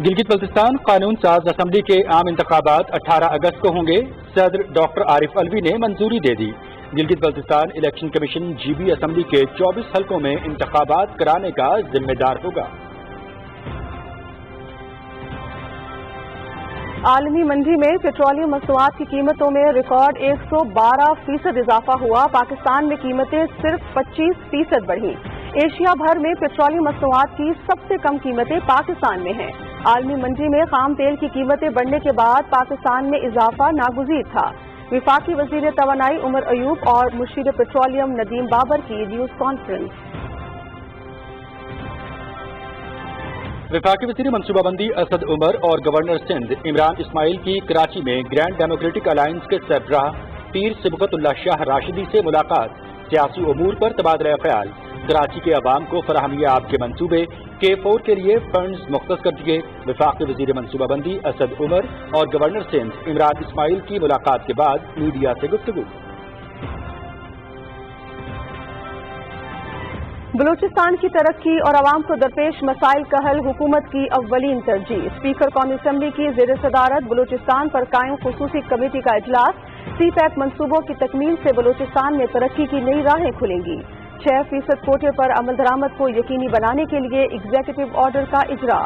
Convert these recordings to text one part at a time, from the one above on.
गिलगित बल्तिस्तान कानून साज असम्बली के आम इंतखाबात 18 अगस्त को होंगे। सदर डॉक्टर आरिफ अलवी ने मंजूरी दे दी। Gilgit Baltistan election commission GB assembly के 24 हलकों में इंतखाबात कराने का जिम्मेदार होगा। आलमी मंडी में पेट्रोलियम मसनूआत की कीमतों में रिकॉर्ड 112% इजाफा हुआ। पाकिस्तान में कीमतें सिर्फ 25% बढ़ी। एशिया भर में पेट्रोलियम मसनूआत की सबसे कम कीमतें पाकिस्तान में हैं। आलमी मंडी में खाम तेल की कीमतें बढ़ने के बाद पाकिस्तान में इजाफा नागुज़ीर था। वफाकी वज़ीर तवानाई उमर अयूब और मुशीर पेट्रोलियम नदीम बाबर की न्यूज़ कॉन्फ्रेंस। वफाकी वज़ीर मनसूबाबंदी असद उमर और गवर्नर सिंध इमरान इस्माइल की कराची में ग्रैंड डेमोक्रेटिक अलायंस के सरबराह पीर सिबगतुल्लाह शाह राशिदी से मुलाकात। सियासी उमूर पर तबादला ख्याल। कराची के अवाम को फराहमी आब के मंसूबे K4 के लिए फंड्स मुख्तस कर दिए। वफाकी वज़ीर मनसूबाबंदी असद उमर और गवर्नर सिंध इमरान इस्माइल की मुलाकात के बाद मीडिया से गुफ्तगू। बलूचिस्तान की तरक्की और अवाम को दरपेश मसाइल का हल हुकूमत की अव्वलीन तरजीह। स्पीकर कौमी असम्बली की ज़ेर सदारत बलूचिस्तान पर कायम खुसूसी कमेटी का इजलास। CPEC मंसूबों की तकमील से बलूचिस्तान में तरक्की की नई राहें खुलेंगी। 6% कोटे पर अमल दरामद को यकीनी बनाने के लिए एग्जीक्यूटिव ऑर्डर का इजरा।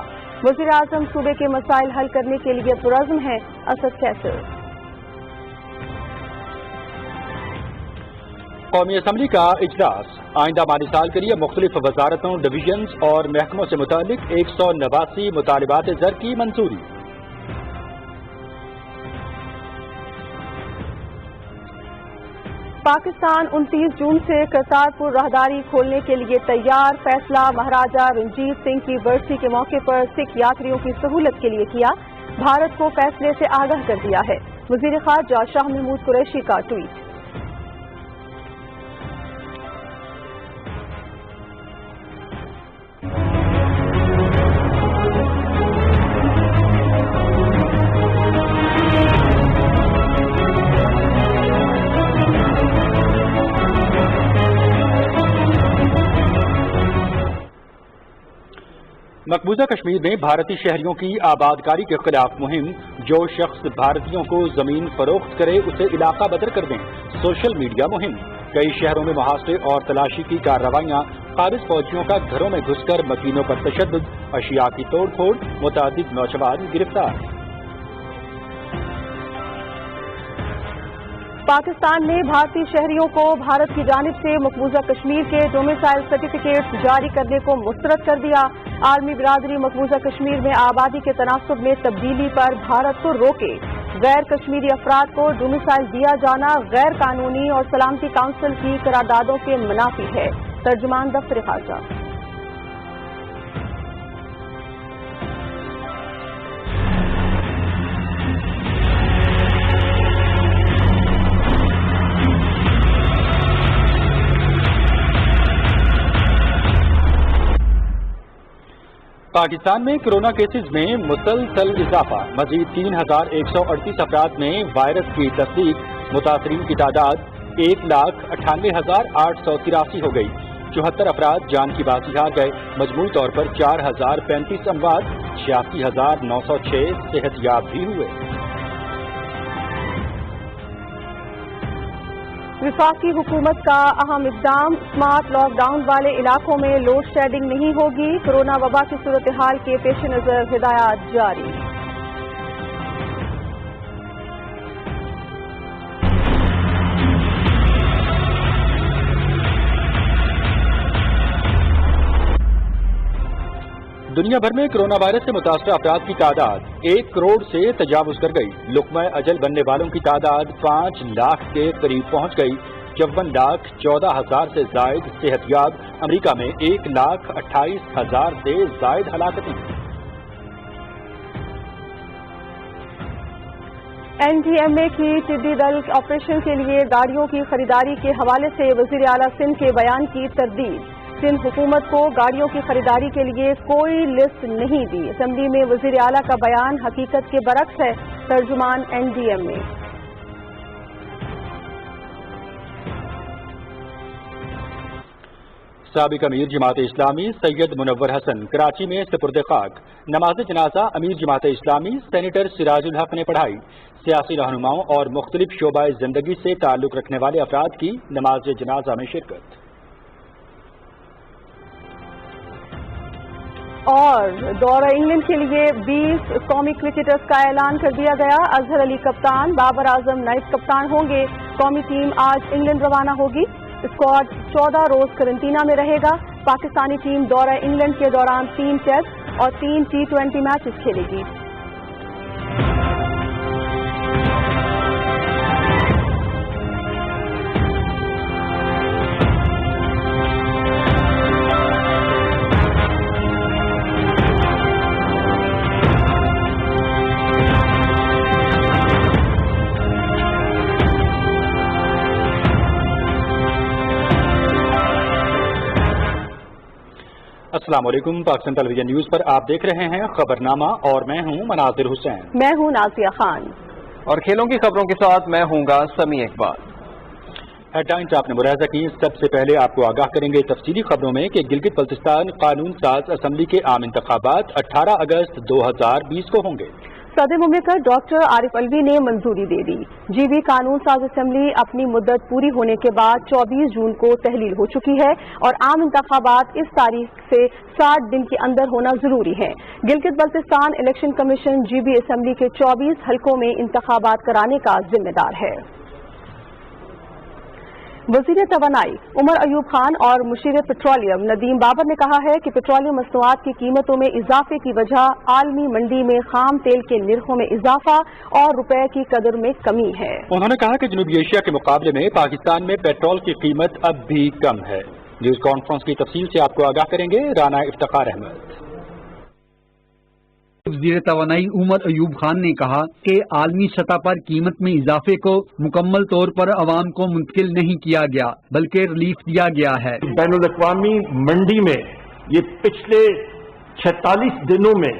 वज़ीर आज़म सूबे के मसाइल हल करने के लिए पुरज़्म हैं असद कैसर। कौमी असम्बली का इजलास। आइंदा माली साल के लिए मुख्तलिफ वजारतों, डिवीजन्स और महकमों से मुतालिक 189 मुतालिबात ज़र की मंजूरी। पाकिस्तान 29 जून से करतारपुर राहदारी खोलने के लिए तैयार। फैसला महाराजा रणजीत सिंह की बरसी के मौके पर सिख यात्रियों की सहूलत के लिए किया। भारत को फैसले से आगाह कर दिया है। वज़ीर ख़ारजा शाह महमूद कुरैशी का ट्वीट। मकबूजा कश्मीर में भारतीय शहरियों की आबादकारी के खिलाफ मुहिम। जो शख्स भारतीयों को जमीन फरोख्त करे उसे इलाका बदर कर दें। सोशल मीडिया मुहिम। कई शहरों में मुहासरे और तलाशी की कार्रवाइयां। काबिज फौजियों का घरों में घुसकर मकीनों पर तशद्दुद। अशिया की तोड़ फोड़। मुतअद्दिद नौजवान गिरफ्तार। पाकिस्तान ने भारतीय शहरियों को भारत की जानिब से मकबूजा कश्मीर के डोमिसाइल सर्टिफिकेट जारी करने को मुस्तरद कर दिया। आलमी बिरादरी मकबूजा कश्मीर में आबादी के तनासुब में तब्दीली पर भारत को रोके। गैर कश्मीरी अफराद को डोमिसाइल दिया जाना गैर कानूनी और सलामती काउंसिल की करारदादों के मुनाफी है। तर्जुमान दफ्तर खारजा। पाकिस्तान में कोरोना केसेस में मुसलसल इजाफा। मजीद 3138 अफराद में वायरस की तस्दीक। मुतासरीन की तादाद 1,98,883 हो गई। 74 अफराद जान की बाजी हार गए। मजमूई तौर पर 4035 अमवात। 86,906 सेहतयाब भी हुए। वफाकी हुकूमत का अहम इक़दाम। स्मार्ट लॉकडाउन वाले इलाकों में लोड शेडिंग नहीं होगी। कोरोना वबा की सूरत हाल के पेश नज़र हिदायत जारी। दुनिया भर में कोरोना वायरस से मुतासरा अफराद की तादाद 1 करोड़ से तजावुज कर गई। लुक़्मा अजल बनने वालों की तादाद 5 लाख के करीब पहुंच गई। 54,14,000 से जायद सेहतयाब। अमेरिका में 1,28,000 से जायद हलाकतें। NDMA की टिड्डी दल ऑपरेशन के लिए गाड़ियों की खरीदारी के हवाले से वज़ीर आला सिंध के बयान की तरदीद। सिंध हुकूमत को गाड़ियों की खरीदारी के लिए कोई लिस्ट नहीं दी। असम्बली में वज़ीर आला का बयान हकीकत के बरक्स है। तर्जुमान NDMA। साबिक अमीर जमात इस्लामी सैयद मुनव्वर हसन कराची में सपुर्द खाक। नमाज जनाजा अमीर जमात इस्लामी सेनेटर सिराजुल हक ने पढ़ाई। सियासी रहनुमाओं और मुख्तलिफ शोबाए जिंदगी से ताल्लुक रखने वाले अफराद की नमाज जनाजा में शिरकत। और दौरा इंग्लैंड के लिए 20 कौमी क्रिकेटर्स का ऐलान कर दिया गया। अजहर अली कप्तान, बाबर आजम नाइब कप्तान होंगे। कौमी टीम आज इंग्लैंड रवाना होगी। स्क्वाड 14 रोज करंटीना में रहेगा। पाकिस्तानी टीम दौरा इंग्लैंड के दौरान 3 टेस्ट और 3 T20 मैचेस खेलेगी। अस्सलाम वालेकुम। पाकिस्तान टेलीविजन न्यूज पर आप देख रहे हैं खबरनामा और मैं हूं मनाजिर हुसैन। मैं हूं नाजिया खान और खेलों की खबरों के साथ मैं हूंगा समी इकबाल। हेडलाइंस आपने मुलाहिजा की। सबसे पहले आपको आगाह करेंगे तफसीली खबरों में कि गिलगित बल्तिस्तान कानून साज असम्बली के आम इंतखाबात 18 अगस्त 2020 को होंगे। सदर मुमलिकत डॉक्टर आरिफ अलवी ने मंजूरी दे दी। जीबी कानून साज असम्बली अपनी मुद्दत पूरी होने के बाद 24 जून को तहलील हो चुकी है और आम इंतखाबात इस तारीख से 60 दिन के अंदर होना जरूरी है। Gilgit Baltistan election commission GB assembly के 24 हलकों में इंतखाबात कराने का जिम्मेदार है। वजीर तवानाई उमर अयूब खान और मुशीर पेट्रोलियम नदीम बाबर ने कहा है कि पेट्रोलियम मसनूआत की कीमतों में इजाफे की वजह आलमी मंडी में खाम तेल के निर्खों में इजाफा और रुपए की कदर में कमी है। उन्होंने कहा कि जनूबी एशिया के मुकाबले में पाकिस्तान में पेट्रोल की कीमत अब भी कम है। न्यूज कॉन्फ्रेंस की तफसील से आपको आगाह करेंगे राना इफ्तिखार अहमद। वज़ीर तवानाई उमर अयूब खान ने कहा कि आलमी सतह पर कीमत में इजाफे को मुकम्मल तौर पर अवाम को मुंतकिल नहीं किया गया बल्कि रिलीफ दिया गया है। बैनुल अक़वामी मंडी में ये पिछले 46 दिनों में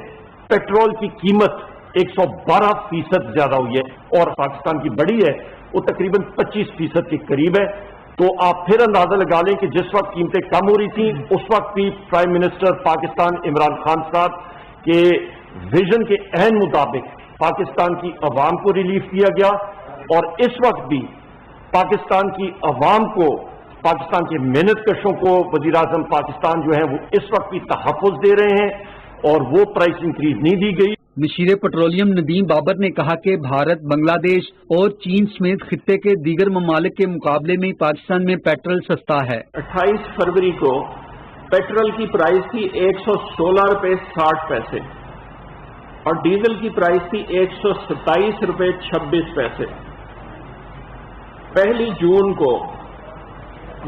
पेट्रोल की कीमत 112% ज्यादा हुई है और पाकिस्तान की बढ़ी है वो तकरीबन 25% के करीब है। तो आप फिर अंदाजा लगा लें कि जिस वक्त कीमतें कम हो रही थी उस वक्त भी प्राइम मिनिस्टर पाकिस्तान इमरान खान साहब के विजन के अहम मुताबिक पाकिस्तान की अवाम को रिलीफ दिया गया और इस वक्त भी पाकिस्तान की अवाम को, पाकिस्तान के मेहनत कशों को वज़ीर आज़म पाकिस्तान जो है वो इस वक्त भी तहफ़्फ़ुज़ दे रहे हैं और वो प्राइस इंक्रीज नहीं दी गई। मुशीर पेट्रोलियम नदीम बाबर ने कहा कि भारत, बांग्लादेश और चीन समेत खित्ते के दीगर ममालिक के मुकाबले में पाकिस्तान में पेट्रोल सस्ता है। 28 फरवरी को पेट्रोल की प्राइस थी 116 रुपये 60 पैसे और डीजल की प्राइस थी 127 रुपये 26 पैसे। 1 जून को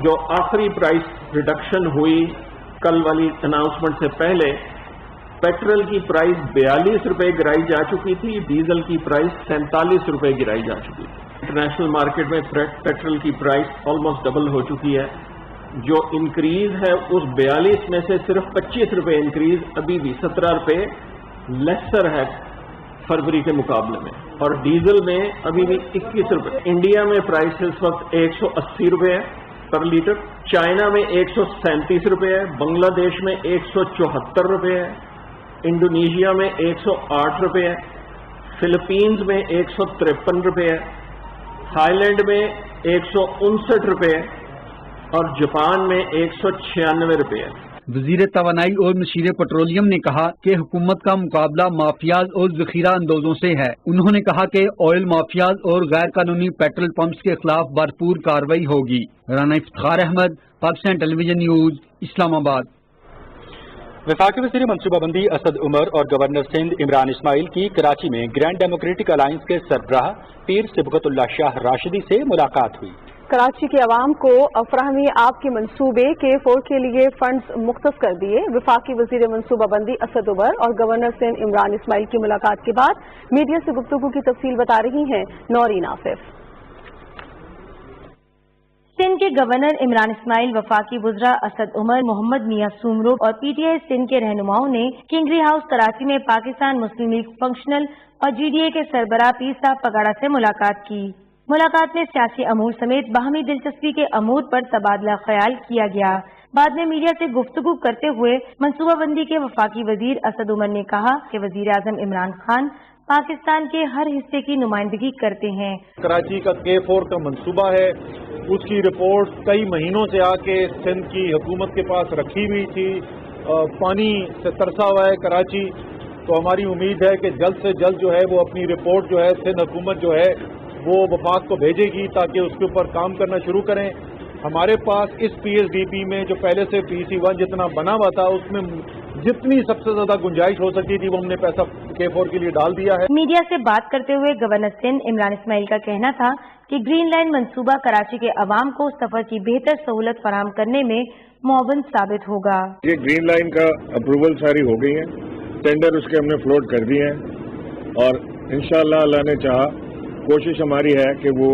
जो आखिरी प्राइस रिडक्शन हुई कल वाली अनाउंसमेंट से पहले, पेट्रोल की प्राइस 42 रुपये गिराई जा चुकी थी, डीजल की प्राइस 47 रुपये गिराई जा चुकी थी। इंटरनेशनल मार्केट में पेट्रोल की प्राइस ऑलमोस्ट डबल हो चुकी है। जो इंक्रीज है उस 42 में से सिर्फ 25 रुपये इंक्रीज अभी भी 17 रुपये लेसर है फरवरी के मुकाबले में और डीजल में अभी भी 21 रुपये। इंडिया में प्राइस इस वक्त 180 रुपये है पर लीटर, चाइना में 137 रुपये है, बांग्लादेश में 174 रुपये है, इंडोनेशिया में 108 रुपये है, फिलीपींस में 153 रुपये है, थाईलैंड में 159 रुपये है और जापान में 196 रुपये है। वज़ीर तवानाई और मुशीर पेट्रोलियम ने कहा कि हुकूमत का मुकाबला माफियाज और ज़ख़ीरा अंदोजों से है। उन्होंने कहा कि ऑयल माफियाज और गैर कानूनी पेट्रोल पंप्स के खिलाफ भरपूर कार्रवाई होगी। Rana Iftikhar Ahmed, Pakistan television news, Islamabad. वफाकी वज़ीर मनसूबाबंदी असद उमर और गवर्नर सिंध इमरान इस्माइल की कराची में ग्रैंड डेमोक्रेटिक अलायंस के सरबराह पीर सिबगतुल्लाह शाह राशिदी से मुलाकात हुई। कराची के अवाम को अफराहमी आप के मनसूबे K4 के लिए फंड्स मुख्तस कर दिए। वफाकी वजीर मनसूबाबंदी असद उमर और गवर्नर सिंध इमरान इस्माइल की मुलाकात के बाद मीडिया से गुफ्तगू की तफसील बता रही हैं नौरीन आसिफ। सिंध के गवर्नर इमरान इस्माइल, वफाकी वुज़रा असद उमर, मोहम्मद मियां सुमरो और PTI सिंध के रहनुमाओं ने किंगरी हाउस कराची में पाकिस्तान मुस्लिम लीग फंक्शनल और GDA के सरबराह पीर साहब पगाड़ा से मुलाकात की। मुलाकात में सियासी अमूर समेत बाहमी दिलचस्पी के अमूर पर तबादला ख्याल किया गया। बाद में मीडिया से गुफ्तगू करते हुए मनसूबाबंदी के वफाकी वजीर असद उमर ने कहा कि वजीर आजम इमरान खान पाकिस्तान के हर हिस्से की नुमाइंदगी करते हैं। कराची का K4 का मंसूबा है, उसकी रिपोर्ट कई महीनों से आके सिंध की हुकूमत के पास रखी हुई थी। पानी से तरसा हुआ है कराची, तो हमारी उम्मीद है कि जल्द से जल्द जो है वो अपनी रिपोर्ट जो है सिंध हुकूमत जो है वो वफाक को भेजेगी ताकि उसके ऊपर काम करना शुरू करें। हमारे पास इस PSDP में जो पहले से PC1 जितना बना हुआ था उसमें जितनी सबसे ज्यादा गुंजाइश हो सकती थी वो हमने पैसा K4 के लिए डाल दिया है। मीडिया से बात करते हुए गवर्नर सिंध इमरान इस्माइल का कहना था कि ग्रीन लाइन मंसूबा कराची के अवाम को सफर की बेहतर सहूलत फराहम करने में मुआवन साबित होगा। ये ग्रीन लाइन का अप्रूवल सारी हो गई है, टेंडर उसके हमने फ्लोट कर दिए हैं और इंशाअल्लाह अल्लाह ने चाहा कोशिश हमारी है कि वो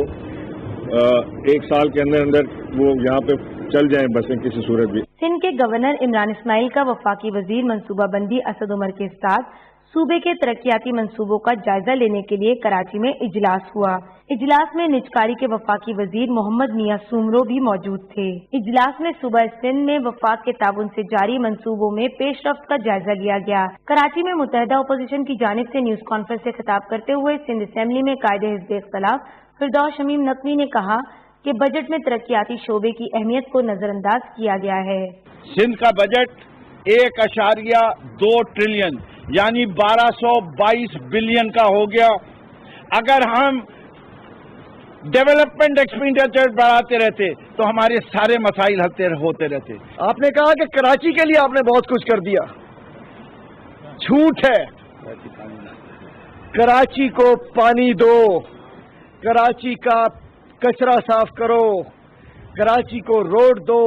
एक साल के अंदर अंदर वो यहाँ पे चल जाएं बसें किसी सूरत भी। सिंध के गवर्नर इमरान इस्माइल का वफाकी वजीर मनसूबाबंदी असद उमर के साथ सूबे के तरक्याती मंसूबों का जायजा लेने के लिए कराची में इजलास हुआ। इजलास में निजकारी के वफाकी वजीर मोहम्मद मियां सूमरो भी मौजूद थे। इजलास में सूबा सिंध में वफाक के ताउन से जारी मंसूबों में पेशरफ्त का जायजा लिया गया। कराची में मुत्तहदा अपोजिशन की जानिब से न्यूज कॉन्फ्रेंस से खिताब करते हुए सिंध असेंबली में कायदे हिज़्ब इख्तिलाफ फिरदौस शमीम नकवी ने कहा कि बजट में तरक्याती शोबे की अहमियत को नजरअंदाज किया गया है। सिंध का बजट 1.2 ट्रिलियन यानी 1222 बिलियन का हो गया। अगर हम डेवलपमेंट एक्सपेंडिचर बढ़ाते रहते तो हमारे सारे मसाइल हल होते रहते। आपने कहा कि कराची के लिए आपने बहुत कुछ कर दिया, झूठ है। कराची को पानी दो, कराची का कचरा साफ करो, कराची को रोड दो,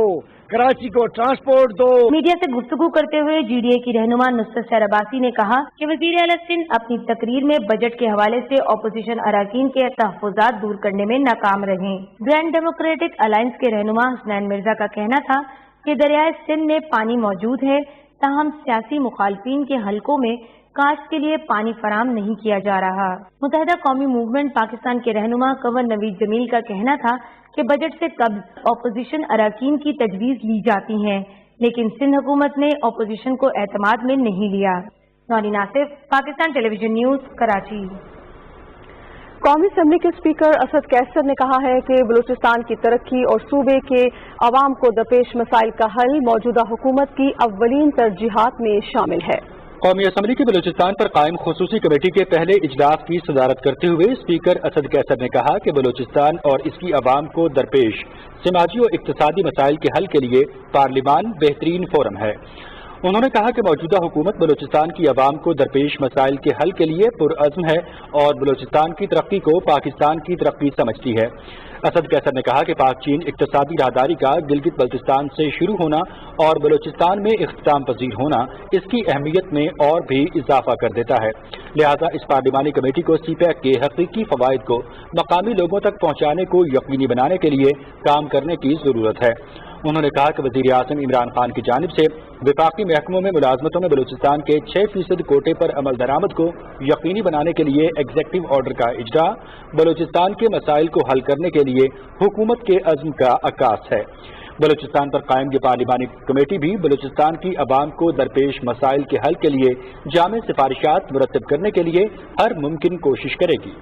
कराची को ट्रांसपोर्ट दो। मीडिया से गुफ्तगू करते हुए GDA की रहनुमा नुसरत शहर अब्बासी ने कहा कि वजीर आला सिंध अपनी तकरीर में बजट के हवाले से अपोजिशन अरकान के तहफ़्फ़ुज़ात दूर करने में नाकाम रहे। ग्रैंड डेमोक्रेटिक अलायंस के रहनुमा हसनैन मिर्जा का कहना था कि दरियाए सिंध में पानी मौजूद है, ताहम सियासी मुखालफिन के हलकों में काश्त के लिए पानी फराम नहीं किया जा रहा। मुत्तहदा कौमी मूवमेंट पाकिस्तान के रहनुमा कंवर नवीद जमील का कहना था कि बजट से कब्ज़ अपोजिशन अरकान की तजवीज़ ली जाती हैं, लेकिन सिंध हुकूमत ने अपोजिशन को एतमाद में नहीं लिया। Naureen Asif, Pakistan television news, Karachi. कौमी असम्बली के स्पीकर असद कैसर ने कहा है कि बलूचिस्तान की तरक्की और सूबे के अवाम को दरपेश मसाइल का हल मौजूदा हुकूमत की अव्वलीन तरजीहात में शामिल है। कौमी असम्बली की बलूचिस्तान पर कायम खुसूसी कमेटी के पहले इजलास की सदारत करते हुए स्पीकर असद कैसर ने कहा कि बलूचिस्तान और इसकी अवाम को दरपेश समाजी और इक्तिसादी मसाइल के हल के लिए पार्लिमान बेहतरीन फोरम है। उन्होंने कहा कि मौजूदा हुकूमत बलूचिस्तान की अवाम को दरपेश मसाइल के हल के लिए पुरअज़्म है और बलूचिस्तान की तरक्की को पाकिस्तान की तरक्की समझती है। असद कैसर ने कहा कि पाक चीन इक्तिसादी राहदारी का गिलगित बल्तिस्तान से शुरू होना और बलूचिस्तान में इख्तिताम पजीर होना इसकी अहमियत में और भी इजाफा कर देता है। लिहाजा इस पार्लिमानी कमेटी को CPAC के हकीकी फवायद को मकामी लोगों तक पहुँचाने को यकीनी बनाने के लिए काम करने की ज़रूरत है। उन्होंने कहा कि वज़ीर आज़म इमरान खान की जानिब से विफाकी महकमों में मुलाजमतों में बलूचिस्तान के 6% कोटे पर अमल दरामद को यकीनी बनाने के लिए एग्जेक्टिव ऑर्डर का इजरा बलूचिस्तान के मसाइल को हल करने के लिए हुकूमत के अज़्म का अक्कास है। बलूचिस्तान पर कायम ये पार्लिमानी कमेटी भी बलूचिस्तान की अवाम को दरपेश मसाइल के हल के लिए जामे सिफारिशात मुरतब करने के लिए हर मुमकिन कोशिश करेगी।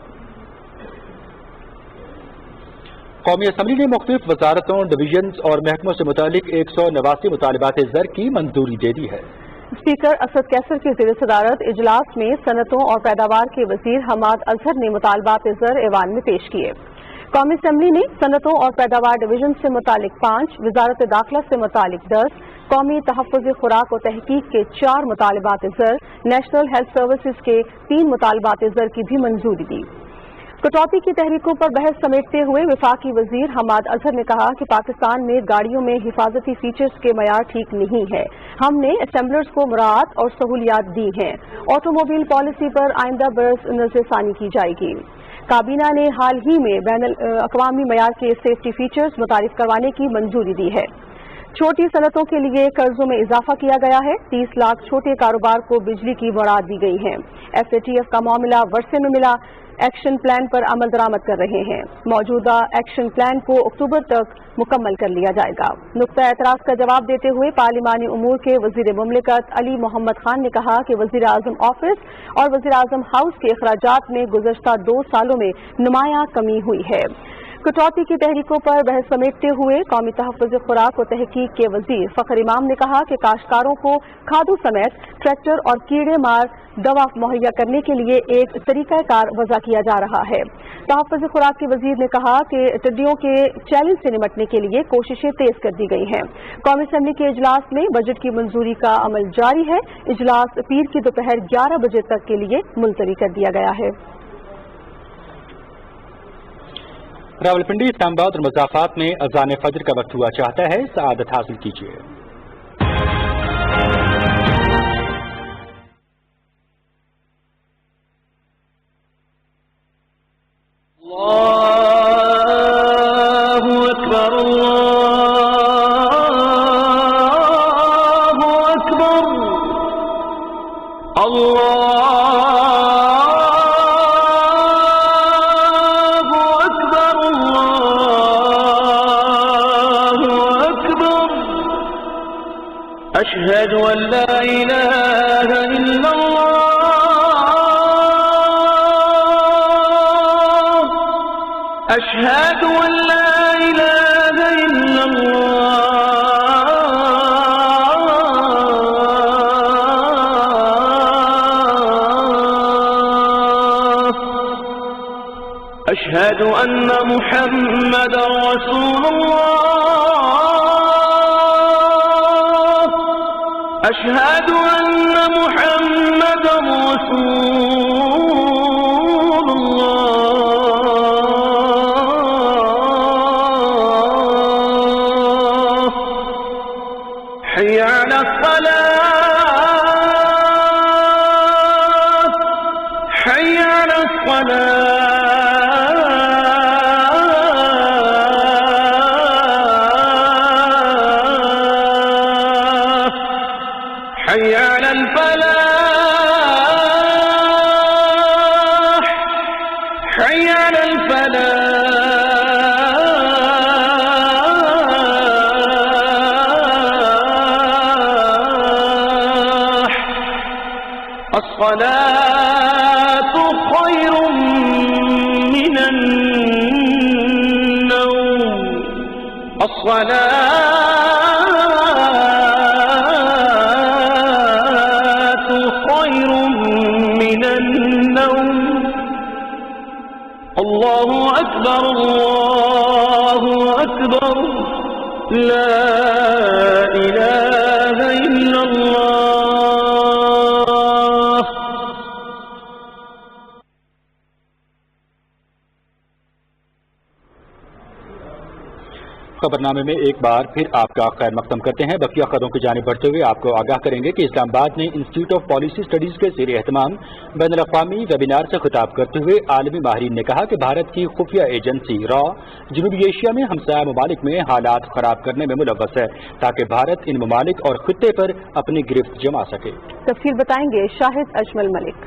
कौमी असम्बली ने मुख्तलिफ वजारतों, डिवीजन्स और महकमों से मुतालिक 189 मुतालबात ज़र की मंजूरी दे दी है। स्पीकर असद कैसर की ज़ेर सदारत इजलास में सनतों और पैदावार के वजीर हमाद अजहर ने मुतालबात ज़र ऐवान में पेश किए। कौमी असम्बली ने सनतों और पैदावार डिवीजन से मुतालिक 5, वजारत दाखिला से मुतालिक 10, कौमी तहफ़्फ़ुज़ खुराक और तहकीक के 4 मुतालबात ज़र, नेशनल हेल्थ सर्विसेज के 3 मुतालबात ज़र की भी मंजूरी दी। कटौती की तहरीकों पर बहस समेटते हुए वफाकी वजीर हमाद अजहर ने कहा कि पाकिस्तान में गाड़ियों में हिफाजती फीचर्स के मयार ठीक नहीं है। हमने असेंबलर्स को मुराद और सहूलियात दी हैं। ऑटोमोबाइल पॉलिसी पर आइंदा बरस नज़रसानी की जाएगी। काबीना ने हाल ही में बैनुल अक़वामी मयार के सेफ्टी फीचर्स मुतारिफ करवाने की मंजूरी दी है। छोटी सनतों के लिए कर्जों में इजाफा किया गया है। 30 लाख छोटे कारोबार को बिजली की मुराद दी गई है। FATF का मामला वर्षे में मिला। एक्शन प्लान पर अमल दरामद कर रहे हैं। मौजूदा एक्शन प्लान को अक्टूबर तक मुकम्मल कर लिया जाएगा। नुक्ता एतराज का जवाब देते हुए पार्लिमानी उमूर के वजीर मुमलिकत अली मोहम्मद खान ने कहा कि वजीर आजम ऑफिस और वजीर आजम हाउस के अखराजात में गुज़श्ता 2 सालों में नुमायां कमी हुई है। कटौती की तहरीकों पर बहस समेटते हुए कौमी तहफ़्फ़ुज़ खुराक और तहकीक के वजीर फ़खर इमाम ने कहा कि काश्तकारों को खादों समेत ट्रैक्टर और कीड़े मार दवा मुहैया करने के लिए एक तरीक़ाकार वज़ा किया जा रहा है। तहफ़्फ़ुज़ खुराक के वजीर ने कहा कि टिड्डियों के चैलेंज से निपटने के लिए कोशिशें तेज कर दी गई हैं। कौमी असम्बली के इजलास में बजट की मंजूरी का अमल जारी है। इजलास पीर की दोपहर 11 बजे तक के लिए मुलतवी कर दिया गया है। रावलपिंडी, इस्लामाबाद और मज़ाफ़ात में अज़ान फजर का वक्त हुआ चाहता है, सआदत हासिल कीजिए। अल्लाहु अकबर, अल्लाहु अकबर, अल्लाहु अकबर, अल्लाहु अकबर। अशहदु अन ला इलाहा इल्लल्लाह, अशहदु अन ला इलाहा इल्लल्लाह, अशहदु अन्न मुहम्मदर रसूलुल्लाह, अशहदु अन्न मुहम्मदर रसूलुल्लाह। हय्य अला फ़लाह, हय्य अला फ़लाह, حي على الفلاح، حي على الفلاح. الصلاة خير من النوم، الصلاة خير من النوم. الله أكبر، الله أكبر، لا إله إلا الله. खबरनामे में एक बार फिर आपका खैर मकदम करते हैं। बकिया खबरों की जानिब बढ़ते हुए आपको आगाह करेंगे कि इस्लामाबाद में इंस्टीट्यूट ऑफ पॉलिसी स्टडीज के ज़ेर एहतमाम बैनुल-अक़वामी वेबिनार से खिताब करते हुए आलमी माहिरीन ने कहा कि भारत की खुफिया एजेंसी रॉ जनूबी एशिया में हमसाया ममालिक में हालात खराब करने में मुलव्वस है ताकि भारत इन ममालिक और खित्ते पर अपनी गिरफ्त जमा सके। तफसील बताएंगे शाहिद अजमल मलिक।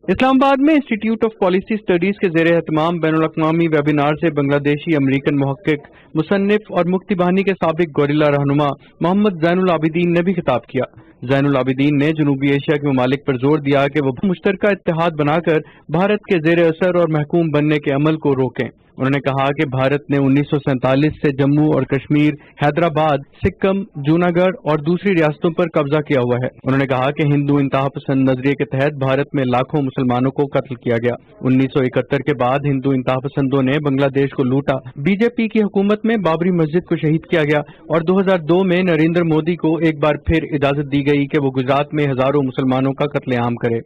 इस्लामाबाद में इंस्टीट्यूट ऑफ पॉलिसी स्टडीज के ज़ेर एहतमाम बैनुल-अक़वामी वेबिनार से बांग्लादेशी अमरीकन मुहक्किक, मुसन्निफ और मुक्ति बाहिनी के साबिक गोरिल्ला रहनुमा मोहम्मद ज़ैनुल आबिदीन ने भी खिताब किया। ज़ैनुल आबिदीन ने जनूबी एशिया के ममालिक पर जोर दिया कि वो मुश्तरका इत्तेहाद बनाकर भारत के ज़ेर असर और महकूम बनने के अमल को रोकें। उन्होंने कहा कि भारत ने 1947 से जम्मू और कश्मीर, हैदराबाद, सिक्किम, जूनागढ़ और दूसरी रियासतों पर कब्जा किया हुआ है। उन्होंने कहा कि हिंदू इंतहा पसंद नजरिए के तहत भारत में लाखों मुसलमानों को कत्ल किया गया। 1971 के बाद हिंदू इंतहा पसंदों ने बांग्लादेश को लूटा। बीजेपी की हुकूमत में बाबरी मस्जिद को शहीद किया गया और 2002 में नरेंद्र मोदी को एक बार फिर इजाजत दी गई कि वो गुजरात में हजारों मुसलमानों का कत्लेआम करे।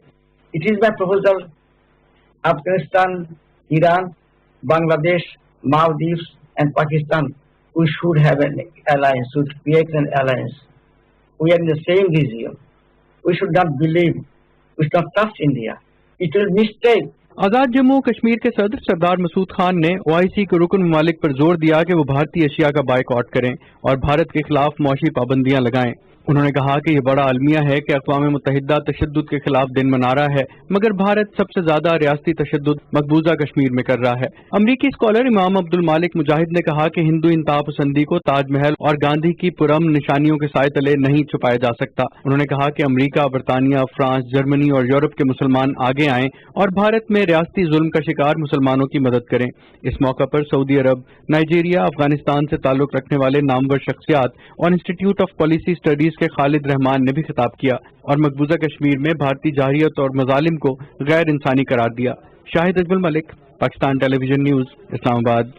It is my proposal, Afghanistan, Iran, Bangladesh, Maldives and Pakistan, we should have an alliance, should create an alliance. We are in the same region. We should not believe, we should not trust India. It will mistake. आजाद जम्मू कश्मीर के सदर सरदार मसूद खान ने OIC के रुकन ममालिक पर जोर दिया कि वो भारतीय अशिया का बाइकआउट करें और भारत के खिलाफ मौशी पाबंदियां लगाएं। उन्होंने कहा कि यह बड़ा अलमिया है कि अक़वाम मुत्तहिदा तशद्दुद के खिलाफ दिन मना रहा है, मगर भारत सबसे ज्यादा रियासती तशद्दुद मकबूजा कश्मीर में कर रहा है। अमरीकी स्कॉलर इमाम अब्दुल मालिक मुजाहिद ने कहा कि हिंदू इंतहा पसंदी को ताजमहल और गांधी की पुरअमन निशानियों के साए तले नहीं छुपाया जा सकता। उन्होंने कहा कि अमरीका, बरतानिया, फ्रांस, जर्मनी और यूरोप के मुसलमान आगे आएं और भारत में रियासती जुल्म का शिकार मुसलमानों की मदद करें। इस मौका पर सऊदी अरब, नाइजीरिया, अफगानिस्तान से ताल्लुक रखने वाले नामवर शख्सियात और इंस्टीट्यूट ऑफ पॉलिसी स्टडीज के खालिद रहमान ने भी खिताब किया और मकबूजा कश्मीर में भारतीय जाहिरियत और मजालिम को गैर इंसानी करार दिया। Shahid Ajmal Malik, Pakistan television news, Islamabad.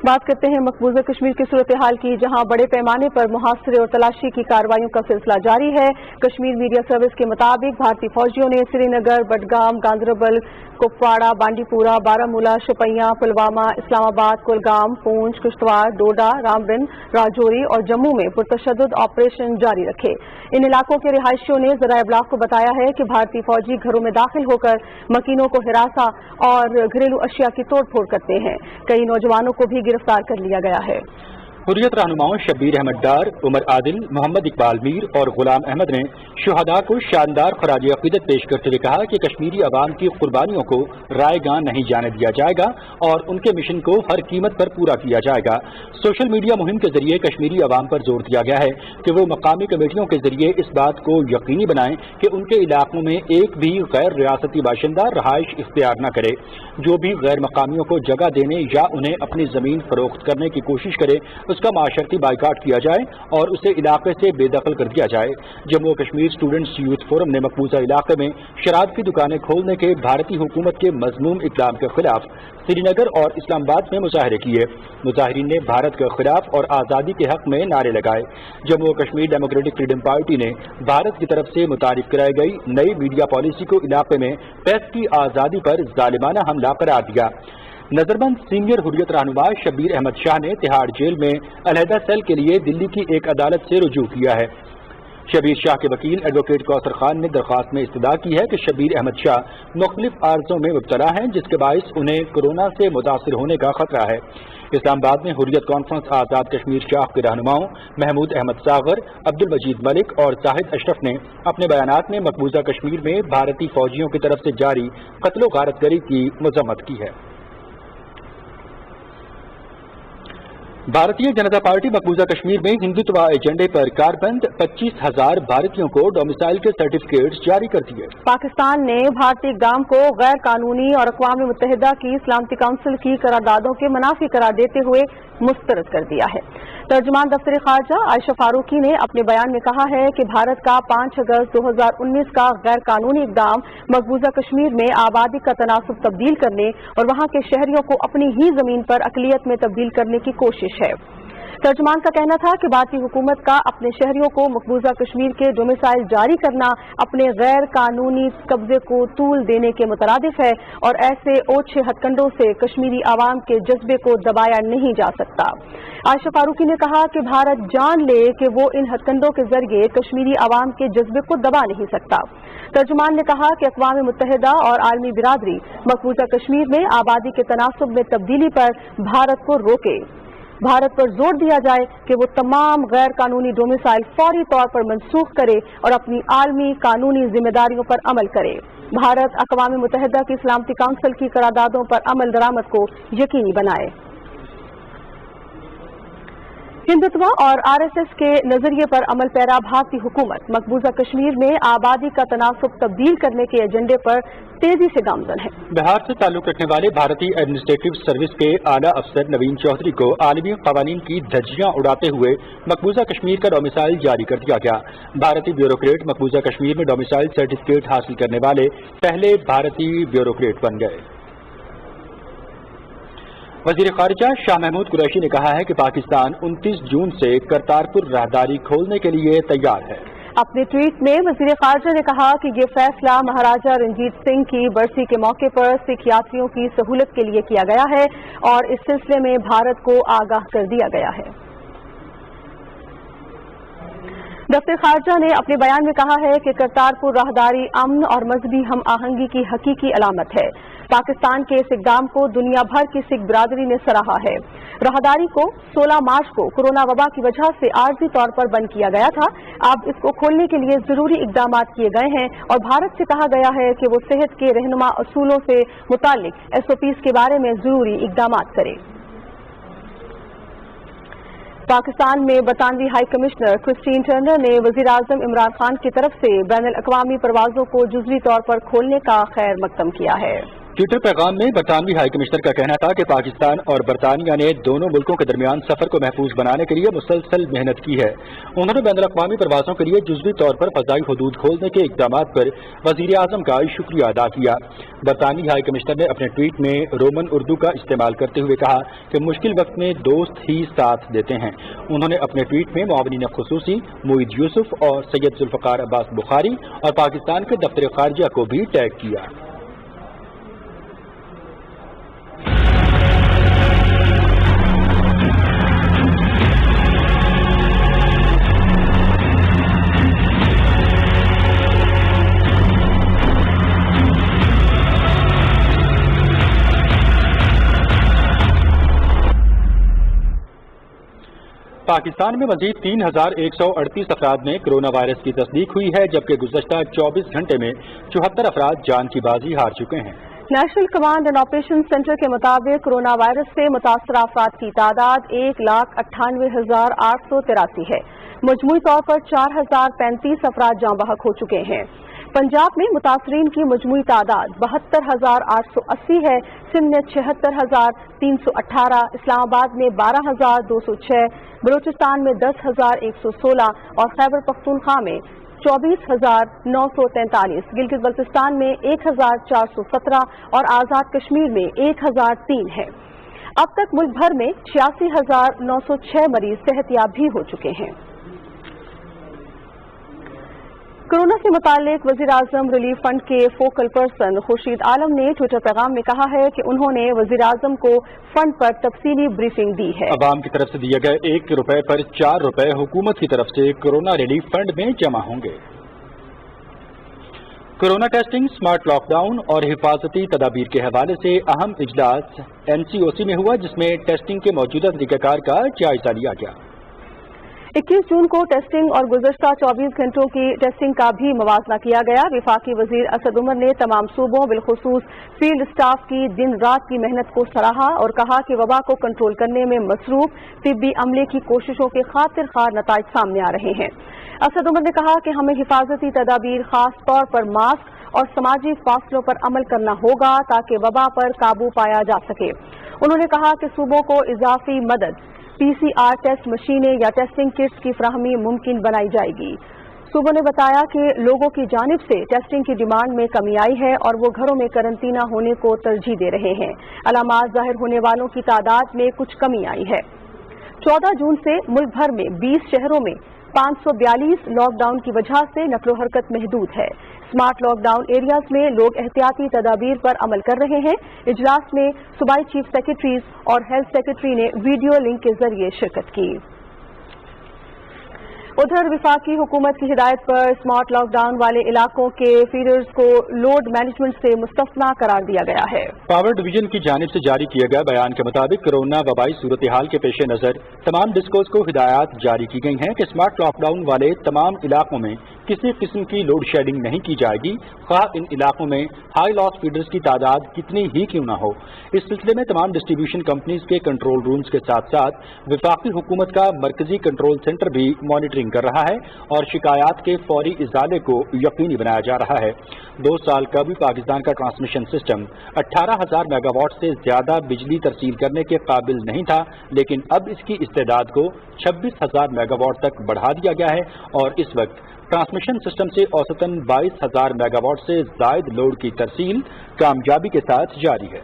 बात करते हैं मकबूजा कश्मीर की सूरत हाल की, जहां बड़े पैमाने पर मुहासरे और तलाशी की कार्रवाइयों का सिलसिला जारी है। कश्मीर मीडिया सर्विस के मुताबिक भारतीय फौजियों ने श्रीनगर, बडगाम, गांदरबल, कुपवाड़ा, बांडीपुरा, बारामूला, शोपियां, पुलवामा, इस्लामाबाद, कुलगाम, पूंछ, किश्तवाड़, डोडा, रामबन, राजौरी और जम्मू में पुरतशद्दुद ऑपरेशन जारी रखे। इन इलाकों के रिहायशियों ने ज़राए इब्लाग को बताया है कि भारतीय फौजी घरों में दाखिल होकर मकीनों को हिरासा और घरेलू अशिया की तोड़ फोड़ करते हैं। कई नौजवानों को भी गिरफ्तार कर लिया गया है। हुर्रियत रहनुमाओं शब्बीर अहमद डार, उमर आदिल, मोहम्मद इकबाल मीर और गुलाम अहमद ने शुहदा को शानदार खराज अकीदत पेश करते हुए कहा कि कश्मीरी अवाम की कुर्बानियों को रायगां नहीं जाने दिया जाएगा और उनके मिशन को हर कीमत पर पूरा किया जाएगा। सोशल मीडिया मुहिम के जरिए कश्मीरी अवाम पर जोर दिया गया है कि वो मकामी कमेटियों के जरिए इस बात को यकीनी बनाएं कि उनके इलाकों में एक भी गैर रियासती बाशिंदा रहाइश इख्तियार न करे। जो भी गैर मकामियों को जगह देने या उन्हें अपनी जमीन फरोख्त करने की कोशिश करे उसका माशरती बाइकाट किया जाए और उसे इलाके से बेदखल कर दिया जाए। Jammu Kashmir students youth forum ने मकबूजा इलाके में शराब की दुकानें खोलने के भारतीय हुकूमत के मजमूम इकदाम के खिलाफ श्रीनगर और इस्लामाबाद में मुजाहरे किए। मुजाहिरीन ने भारत के खिलाफ और आज़ादी के हक में नारे लगाए। Jammu Kashmir democratic freedom party ने भारत की तरफ से मुतारिफ कराई गई नई मीडिया पॉलिसी को इलाके में प्रेस की आज़ादी पर जालिमाना हमला करार दिया। नजरबंद सीनियर हुर्रियत रहनुमा शब्बीर अहमद शाह ने तिहाड़ जेल में अलहदा सेल के लिए दिल्ली की एक अदालत से रुजू किया है। शब्बीर शाह के वकील एडवोकेट कौसर खान ने दरख्वास्त में इस्तदा की है कि शब्बीर अहमद शाह मुख्तलिफ आर्जों में मुब्तला हैं जिसके बायस उन्हें कोरोना से मुतासर होने का खतरा है। इस्लामाबाद में हुर्रियत कॉन्फ्रेंस आज़ाद कश्मीर शाह के रहनुमाओं महमूद अहमद सागर, अब्दुल मजीद मलिक और जाहिद अशरफ ने अपने बयानात में मकबूजा कश्मीर में भारतीय फौजियों की तरफ से जारी कत्लो गारतगरी की मजम्मत की है। भारतीय जनता पार्टी मकबूजा कश्मीर में हिंदुत्व एजेंडे पर कारबंद 25,000 भारतीयों को डोमिसाइल के सर्टिफिकेट्स जारी कर दिए। पाकिस्तान ने भारतीय इक़दाम को गैर कानूनी और अक़वाम मुत्तहिदा की सलामती काउंसिल की करारदादों के मुनाफी करार देते हुए मुस्तरद कर दिया है। तर्जुमान दफ्तर खारजा आयशा फारूकी ने अपने बयान में कहा है कि भारत का 5 अगस्त 2019 का गैर कानूनी इक़दाम मकबूजा कश्मीर में आबादी का तनासुब तब्दील करने और वहां के शहरियों को अपनी ही जमीन पर अक़लियत में तब्दील करने की कोशिश है। तर्जुमान का कहना था कि भारतीय हुकूमत का अपने शहरियों को मकबूजा कश्मीर के डोमिसाइल जारी करना अपने गैर कानूनी कब्जे को तूल देने के मुतरादिफ है और ऐसे ओछे हथकंडों से कश्मीरी आवाम के जज्बे को दबाया नहीं जा सकता। आयशा फारूकी ने कहा कि भारत जान ले कि वो इन हथकंडों के जरिए कश्मीरी आवाम के जज्बे को दबा नहीं सकता। तर्जुमान ने कहा कि अक़वाम मुत्तहिदा और आलमी बिरादरी मकबूजा कश्मीर में आबादी के तनासुब में तब्दीली पर भारत को रोके। भारत पर जोर दिया जाए कि वो तमाम गैर कानूनी डोमिसाइल फौरी तौर पर मनसूख करे और अपनी आलमी कानूनी जिम्मेदारियों पर अमल करे। भारत अक़वाम मुत्तहिदा की सलामती काउंसिल की करारदादों पर अमल दरामद को यकीनी बनाए। हिंदुत्व और आरएसएस के नजरिए पर अमल पैरा भारतीय हुकूमत मकबूजा कश्मीर में आबादी का तनासुब तब्दील करने के एजेंडे पर तेजी से गामजन है। बिहार से ताल्लुक रखने वाले भारतीय एडमिनिस्ट्रेटिव सर्विस के आला अफसर नवीन चौधरी को आलमी कवानीन की धज्जियां उड़ाते हुए मकबूजा कश्मीर का डोमिसाइल जारी कर दिया गया। भारतीय ब्यूरोक्रेट मकबूजा कश्मीर में डोमिसाइल सर्टिफिकेट हासिल करने वाले पहले भारतीय ब्यूरोक्रेट बन गए। वज़ीर ख़ारिजा शाह महमूद कुरैशी ने कहा है कि पाकिस्तान 29 जून से करतारपुर राहदारी खोलने के लिए तैयार है। अपने ट्वीट में वजीर खारजा ने कहा कि ये फैसला महाराजा रंजीत सिंह की बरसी के मौके पर सिख यात्रियों की सहूलत के लिए किया गया है और इस सिलसिले में भारत को आगाह कर दिया गया है। दफ्तर खारजा ने अपने बयान में कहा है कि करतारपुर राहदारी अमन और मजहबी हम आहंगी की हकीकी अलामत है। पाकिस्तान के इस इक़दाम को दुनिया भर की सिख बिरादरी ने सराहा है। राहदारी को 16 मार्च को कोरोना वबा की वजह से आर्जी तौर पर बंद किया गया था। अब इसको खोलने के लिए जरूरी इक़दाम किए गए हैं और भारत से कहा गया है कि वो सेहत के रहनुमा असूलों से मुतालिक SOPs के बारे में जरूरी इक़दाम करे। पाकिस्तान में बरतानवी हाई कमिश्नर क्रिस्टीन टर्नर ने वजीर आजम इमरान खान की तरफ से बैनुल अक़वामी परवाज़ों को जुज़वी तौर पर खोलने का खैर मक़दम किया है। ट्विटर पैगाम में बरतानवी हाई कमिश्नर का कहना था कि पाकिस्तान और बरतानिया ने दोनों मुल्कों के दरमियान सफर को महफूज बनाने के लिए मुसलसल मेहनत की है। उन्होंने बैनुल अक़वामी परवाज़ों के लिए जुज़वी तौर पर फ़ज़ाई हदूद खोलने के इक़दाम पर वज़ीर आज़म का शुक्रिया अदा किया। बरतानवी हाई कमिश्नर ने अपने ट्वीट में रोमन उर्दू का इस्तेमाल करते हुए कहा कि मुश्किल वक्त में दोस्त ही साथ देते हैं। उन्होंने अपने ट्वीट में मुआवनीन ख़ुसूसी मुईद यूसुफ और सैयद जुल्फ़कार अब्बास बुखारी और पाकिस्तान के दफ्तर खारजा को भी टैग किया। पाकिस्तान में मजीद 3,138 अफराद में कोरोना वायरस की तस्दीक हुई है, जबकि गुज़श्ता 24 घंटे में 74 अफराद जान की बाजी हार चुके हैं। National command and operation centre के मुताबिक कोरोना वायरस से मुतासर अफराद की तादाद 1,98,883 है। मजमूई तौर पर 4,035 अफराद जाँ बहक हो चुके हैं। पंजाब में मुतासरीन की मजमूई तादाद 72,880 है। सिंध में 76,318, इस्लामाबाद में 12,206, बलूचिस्तान में 10,116 और खैबर पख्तूनख्वा में 24,943, गिलगित बल्तिस्तान में 1,417 और आज़ाद कश्मीर में 1,003 है। अब तक मुल्क भर में 86,906 मरीज सेहतयाब भी हो चुके हैं। कोरोना से मुतालिक वज़ीर आज़म रिलीफ फंड के फोकल पर्सन खुर्शीद आलम ने ट्विटर पैगाम में कहा है कि उन्होंने वज़ीर आज़म को फंड पर तफसीली ब्रीफिंग दी है। अवाम की तरफ से दिए गए 1 रुपए पर 4 रुपए हुकूमत की तरफ से कोरोना रिलीफ फंड में जमा होंगे। कोरोना टेस्टिंग, स्मार्ट लॉकडाउन और हिफाजती तदाबीर के हवाले से अहम इजलास NCOC में हुआ, जिसमें टेस्टिंग के मौजूदा तरीक़ाकार का जायजा लिया गया। 21 जून को टेस्टिंग और गुज़श्ता 24 घंटों की टेस्टिंग का भी मवाजना किया गया। विफाकी वज़ीर असद उमर ने तमाम सूबों बिलखुसूस फील्ड स्टाफ की दिन रात की मेहनत को सराहा और कहा कि वबा को कंट्रोल करने में मसरूफ तिब्बी अमले की कोशिशों के खातिर खार नताइज सामने आ रहे हैं। असद उमर ने कहा कि हमें हिफाजती तदाबीर, खास तौर पर मास्क और समाजी फासलों पर अमल करना होगा ताकि वबा पर काबू पाया जा सके। उन्होंने कहा कि सूबों को इजाफी मदद, PCR टेस्ट मशीनें या टेस्टिंग किट्स की फराहमी मुमकिन बनाई जाएगी। सूबों ने बताया कि लोगों की जानिब से टेस्टिंग की डिमांड में कमी आई है और वो घरों में करंटीना होने को तरजीह दे रहे हैं। अलामात जाहिर होने वालों की तादाद में कुछ कमी आई है। 14 जून से मुल्क भर में 20 शहरों में 542 लॉकडाउन की वजह से नकलो हरकत महदूद है। स्मार्ट लॉकडाउन एरियाज में लोग एहतियाती तदाबीर पर अमल कर रहे हैं। इजलास में सूबाई चीफ सेक्रेटरीज और हेल्थ सेक्रेटरी ने वीडियो लिंक के जरिए शिरकत की। उधर विफाकी हुकूमत की हिदायत पर स्मार्ट लॉकडाउन वाले इलाकों के फीडर्स को लोड मैनेजमेंट से मुस्तस्ना करार दिया गया है। पावर डिवीजन की जानिब से जारी किए गए बयान के मुताबिक कोरोना वबाई सूरत हाल के पेश नज़र तमाम डिस्कोस को हिदायत जारी की गई हैं कि स्मार्ट लॉकडाउन वाले तमाम इलाकों में किसी किस्म की लोड शेडिंग नहीं की जाएगी, खास इन इलाकों में हाई लॉस फीडर्स की तादाद कितनी ही क्यों न हो। इस सिलसिले में तमाम डिस्ट्रीब्यूशन कंपनीज के कंट्रोल रूम्स के साथ साथ विफाकी हुकूमत का मरकजी कंट्रोल सेंटर भी मॉनिटरिंग कर रहा है और शिकायत के फौरी इजाले को यकीनी बनाया जा रहा है। 2 साल कबल पाकिस्तान का ट्रांसमिशन सिस्टम 18,000 मेगावाट से ज्यादा बिजली तरसील करने के काबिल नहीं था, लेकिन अब इसकी इस्तेदाद को 26,000 मेगावाट तक बढ़ा दिया गया है और इस वक्त ट्रांसमिशन सिस्टम से औसतन 22,000 मेगावाट से जायद लोड की तरसील कामयाबी के साथ जारी है।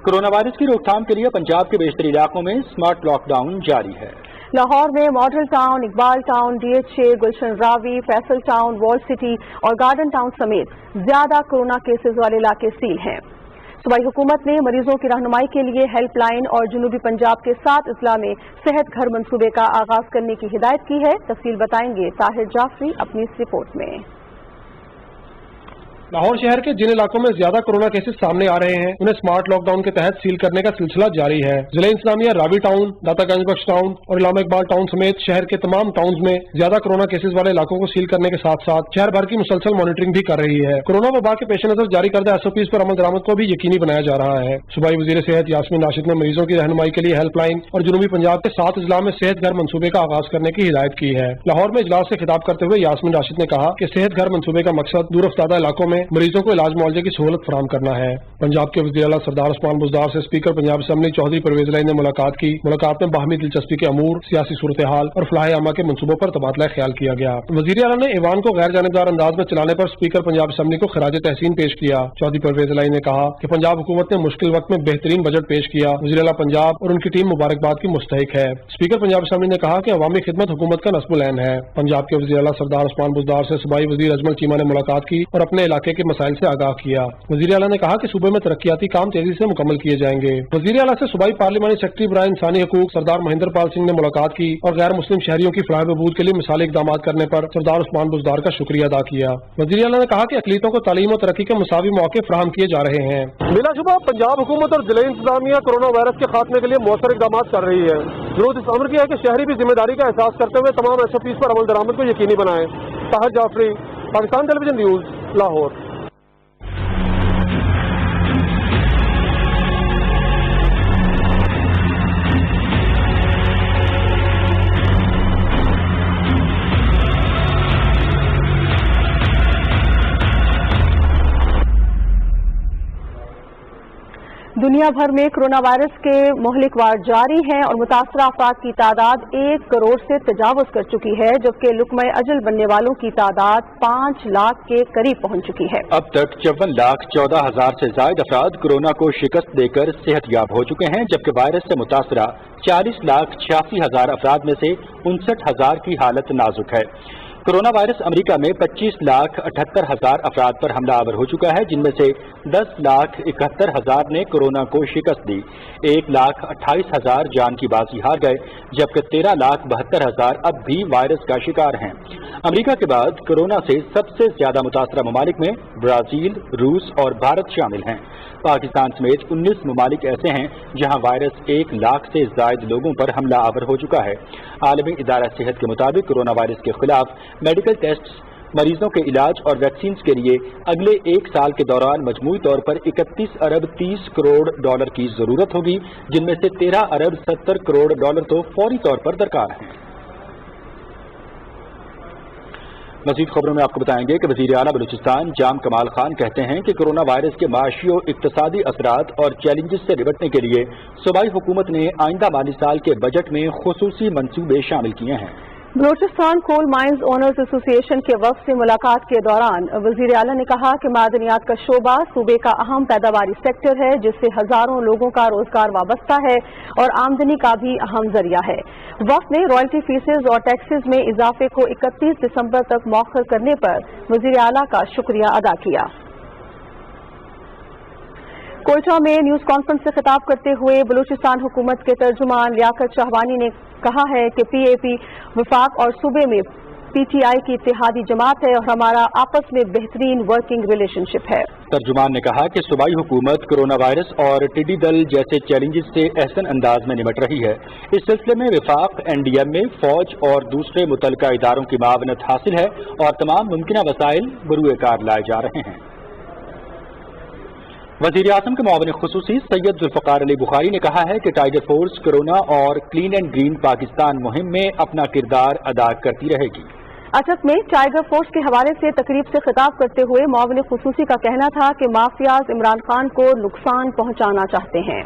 कोरोना वायरस की रोकथाम के लिए पंजाब के बेशतर इलाकों में स्मार्ट लॉकडाउन जारी है। लाहौर में model town, Iqbal town, DHA, Gulshan Ravi, Faisal town, wall city और गार्डन टाउन समेत ज्यादा कोरोना केसेस वाले इलाके सील हैं। सूबाई हुकूमत ने मरीजों की रहनुमाई के लिए हेल्प लाइन और जनूबी पंजाब के 7 अजला में सेहत घर मंसूबे का आगाज करने की हिदायत की है। तफसील बताएंगे ताहिर जाफरी अपनी इस रिपोर्ट में। लाहौर शहर के जिन इलाकों में ज्यादा कोरोना केसेस सामने आ रहे हैं उन्हें स्मार्ट लॉकडाउन के तहत सील करने का सिलसिला जारी है। जिला इंतजामिया रावी टाउन, दातागंज बख्श टाउन और इलामा इकबाल टाउन समेत शहर के तमाम टाउन्स में ज्यादा कोरोना केसेस वाले इलाकों को सील करने के साथ साथ शहर भर की मुसलसल मॉनिटरिंग भी कर रही है। कोरोना वबा के पेश नजर जारी करदा SOPs पर अमल दरामद को भी यकीनी बनाया जा रहा है। सूबाई वजीर सेहत यास्मीन राशिद ने मरीजों की रहनुमाई के लिए हेल्पलाइन और जनूबी पंजाब के 7 अजला में सेहत घर मंसूबे का आगाज करने की हिदायत की है। लाहौर में इजलास से खिताब करते हुए यास्मीन राशिद ने कहा कि सेहत घर मंसूबे का मकसद दूरअफ्तादा इलाकों में मरीजों को इलाज मुआवजे की सहूलत फराहम करना है। पंजाब के वज़ीर आला सरदार उस्मान बुज़दार से स्पीकर पंजाब असेंबली चौधरी परवेज इलाही ने मुलाकात की। मुलाकात में बाहमी दिलचस्पी के अमूर, सियासी सूरत हाल और फलाह आमा के मंसूबों पर तबादला ख्याल किया गया। वज़ीर आला ने ईवान को गैर जानिबदार अंदाज में चलाने पर स्पीकर पंजाब असेंबली को खराज तहसीन पेश किया। चौधरी परवेज इलाही ने कहा कि पंजाब हुकूमत ने मुश्किल वक्त में बेहतरीन बजट पेश किया। वज़ीर आला पंजाब और उनकी टीम मुबारकबाद की मुस्तहिक है। स्पीकर पंजाब असेंबली ने कहा कि अवामी खिदमत हुकूमत का नस्बुल ऐन है। पंजाब के वज़ीर आला सरदार उस्मान बुज़दार से सूबाई वज़ीर अजमल चीमा ने मुलाकात की और अपने इलाके के मसाइल से आगाह किया। वज़ीर आला ने कहा कि सूबे में तरक्याती काम तेजी से मुकम्मल किए जाएंगे। वज़ीर आला से सूबाई पार्लिमानी सेक्रेटरी बराए इंसानी हकूक सरदार महेंद्र पाल सिंह ने मुलाकात की और गैर मुस्लिम शहरियों की फलाह बहबूद के लिए मिसाली इक़दाम करने पर सरदार उस्मान बुज़दार का शुक्रिया अदा किया। वज़ीर आला ने कहा कि अक़लीतों को तालीम और तरक्की के मुसावी मौके फराहम किए जा रहे हैं। बिलाशुबा पंजाब हुकूमत और जिला इंतजामिया कोरोना वायरस के खात्मे के लिए मौसर इक़दाम कर रही है। जरूरत इस अमर की है कि शहरी भी जिम्मेदारी का एहसास करते हुए तमाम SOPs पर अमल दरामद को यकीनी बनाएं। Tahir Jafri, Pakistan television news, Lahore. दुनिया भर में कोरोना वायरस के मोहलिक वार जारी हैं और मुतासरा अफराद की तादाद 1 करोड़ से तजावुज कर चुकी है, जबकि लुकमा अजल बनने वालों की तादाद 5 लाख के करीब पहुंच चुकी है। अब तक 54,14,000 से ज्यादा अफराद कोरोना को शिकस्त देकर सेहतयाब हो चुके हैं, जबकि वायरस से मुतासरा 40,86,000 अफराद में से 59,000 की हालत नाजुक है। कोरोना वायरस अमेरिका में 25,78,000 अफराद पर हमलावर हो चुका है, जिनमें से 10,71,000 ने कोरोना को शिकस्त दी। 1,28,000 जान की बाजी हार गए, जबकि 13,72,000 अब भी वायरस का शिकार हैं। अमेरिका के बाद कोरोना से सबसे ज्यादा मुतासरा ममालिक में ब्राजील, रूस और भारत शामिल हैं। पाकिस्तान समेत 19 ममालिक ऐसे हैं जहां वायरस 1 लाख से ज्यादा लोगों पर हमला आवर हो चुका है। आलमी इदारा सेहत के मुताबिक कोरोना वायरस के खिलाफ मेडिकल टेस्ट, मरीजों के इलाज और वैक्सीन के लिए अगले 1 साल के दौरान मजमूई तौर पर 31 अरब 30 करोड़ डॉलर की जरूरत होगी, जिनमें से 13 अरब 70 करोड़ डॉलर तो फौरी तौर पर दरकार हैं। मज़ीद खबरों में आपको बताएंगे कि वज़ीर आला बलूचिस्तान जाम कमाल खान कहते हैं कि कोरोना वायरस के माशी और इक्तसादी असरात और चैलेंजेस से निपटने के लिए सूबाई हुकूमत ने आइंदा माली साल के बजट में खुसूसी मंसूबे शामिल किए हैं। Balochistan coal mines owners association के वफ़द से मुलाकात के दौरान वज़ीर आला ने कहा कि मादनियात का शोबा सूबे का अहम पैदावारी सेक्टर है, जिससे हजारों लोगों का रोजगार वाबस्ता है और आमदनी का भी अहम जरिया है। वफ़द ने रॉयल्टी फीसेज और टैक्सेस में इजाफे को 31 दिसंबर तक मौखर करने पर वज़ीर आला का शुक्रिया अदा किया। कोयटा में न्यूज़ कॉन्फ्रेंस से खिताब करते हुए बलूचिस्तान हुकूमत के तर्जुमान लियाकत शाहवानी ने कहा है कि PAP वफाक और सूबे में PTI की इत्तेहादी जमात है और हमारा आपस में बेहतरीन वर्किंग रिलेशनशिप है। तर्जुमान ने कहा कि सूबाई हुकूमत कोरोना वायरस और टिड्डी दल जैसे चैलेंजेस से अहसन अंदाज में निपट रही है। इस सिलसिले में वफाक NDM में फौज और दूसरे मुतलका इदारों की मावनत हासिल है और तमाम मुमकिन वसाइल बरूए कार लाए जा रहे हैं। वज़ीर आज़म के मुआविन खुसूसी सैयद जुल्फ़कार अली बुखारी ने कहा है कि टाइगर फोर्स कोरोना और क्लीन एंड ग्रीन पाकिस्तान मुहिम में अपना किरदार अदा करती रहेगी। अटक में टाइगर फोर्स के हवाले से तकरीब से खिताब करते हुए मुआविन खुसूसी का कहना था कि माफियाज इमरान खान को नुकसान पहुंचाना चाहते हैं।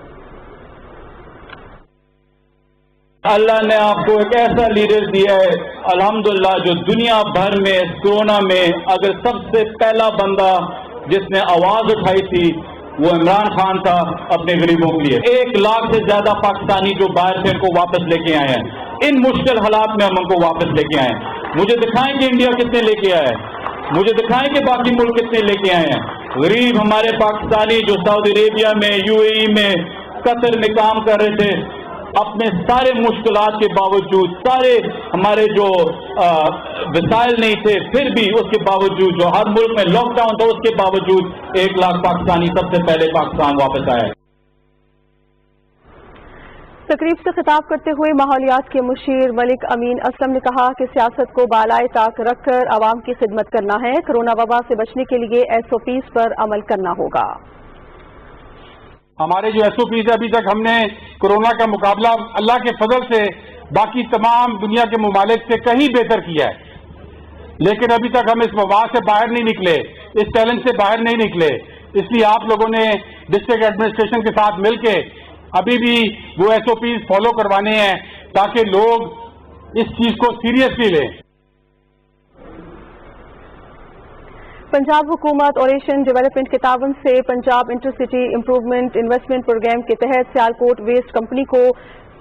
अल्लाह ने आपको एक ऐसा लीडर दिया है अल्हम्दुलिल्लाह, जो दुनिया भर में कोरोना में अगर सबसे पहला बंदा जिसने आवाज उठाई थी वो इमरान खान था अपने गरीबों के लिए। 1 लाख से ज्यादा पाकिस्तानी जो बाहर से इनको वापस लेके आए हैं। इन मुश्किल हालात में हम उनको वापस लेके आए। मुझे दिखाएं कि इंडिया कितने लेके आया है, मुझे दिखाएं कि बाकी मुल्क कितने लेके आए हैं। गरीब हमारे पाकिस्तानी जो सऊदी अरेबिया में, यूएई में, कतर में काम कर रहे थे, अपने सारे मुश्किलात के बावजूद, सारे हमारे जो वसाइल नहीं थे, फिर भी उसके बावजूद, जो हर मुल्क में लॉकडाउन था, उसके बावजूद 1 लाख पाकिस्तानी सबसे पहले पाकिस्तान वापस आए। तकरीब से खिताब करते हुए माहौलियात के मुशीर मलिक अमीन असलम ने कहा कि सियासत को बालाए ताक रखकर आवाम की खिदमत करना है। कोरोना वबा से बचने के लिए SOPs पर अमल करना होगा। हमारे जो SOPs अभी तक हमने कोरोना का मुकाबला अल्लाह के फजल से बाकी तमाम दुनिया के मुमालिक से कहीं बेहतर किया है, लेकिन अभी तक हम इस वबा से बाहर नहीं निकले, इस चैलेंज से बाहर नहीं निकले। इसलिए आप लोगों ने डिस्ट्रिक्ट एडमिनिस्ट्रेशन के साथ मिलके अभी भी वो SOPs फॉलो करवाने हैं ताकि लोग इस चीज को सीरियसली लें। पंजाब हुकूमत और एशियन डेवलपमेंट के तावन से Punjab intercity improvement investment programme के तहत सियालकोट वेस्ट कंपनी को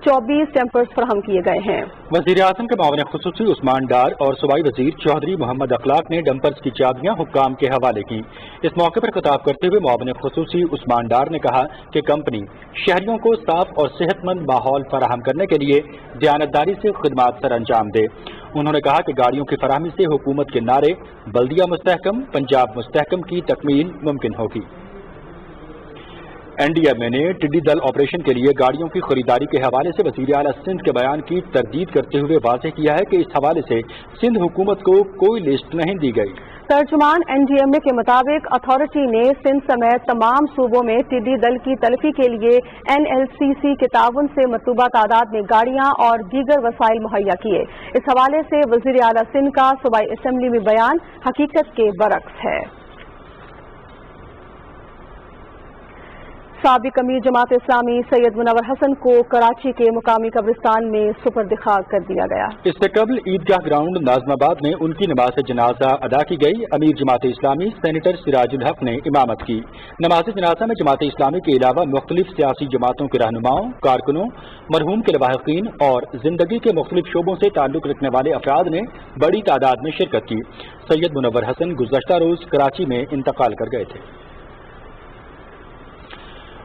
24 टैंकर्स फराहम किए गए हैं। वज़ीर आज़म के मामले खुसूसी उस्मान डार और सूबाई वज़ीर चौधरी मोहम्मद अखलाक ने डंपर्स की चाबियां हुक्काम के हवाले की। इस मौके पर खिताब करते हुए मामले खुसूसी उस्मान डार ने कहा कि कंपनी शहरियों को साफ और सेहतमंद माहौल फराहम करने के लिए दयानतदारी से खिदमात सर अंजाम दे। उन्होंने कहा कि गाड़ियों की फराहमी से हुकूमत के नारे बल्दिया मुस्तहकम, पंजाब मुस्तहकम की तकमील मुमकिन होगी। NDMA ने टिड्डी दल ऑपरेशन के लिए गाड़ियों की खरीदारी के हवाले से वज़ीर आला सिंध के बयान की तरदीद करते हुए वाज़ेह किया है कि इस हवाले से सिंध हुकूमत को कोई लिस्ट नहीं दी गई। तर्जुमान NDMA के मुताबिक अथॉरिटी ने सिंध समेत तमाम सूबों में टिड्डी दल की तलफी के लिए NLCC के ताउन से मतलूबा तादाद में गाड़ियां और दीगर वसाइल मुहैया किए। इस हवाले से वज़ीर आला सिंध का सूबाई असम्बली में बयान हकीकत के बरक्स है। साबिक अमीर जमात इस्लामी सैयद मुनव्वर हसन को कराची के मुकामी कब्रिस्तान में सुपर्द खाक कर दिया गया। इससे कबल ईदगाह ग्राउंड नाजमाबाद में उनकी नमाज जनाजा अदा की गई। अमीर जमात इस्लामी सेनेटर सिराजुल हक ने इमामत की। नमाज जनाजा में जमात इस्लामी के अलावा मुख्तलिफ सियासी जमातों के रहनुमाओं, कारकुनों, मरहूम के लवाहिकीन और जिंदगी के मुख्तलिफ शोबों से ताल्लुक रखने वाले अफराद ने बड़ी तादाद में शिरकत की। सैयद मुनव्वर हसन गुज़श्ता रोज कराची में इंतकाल कर गए थे।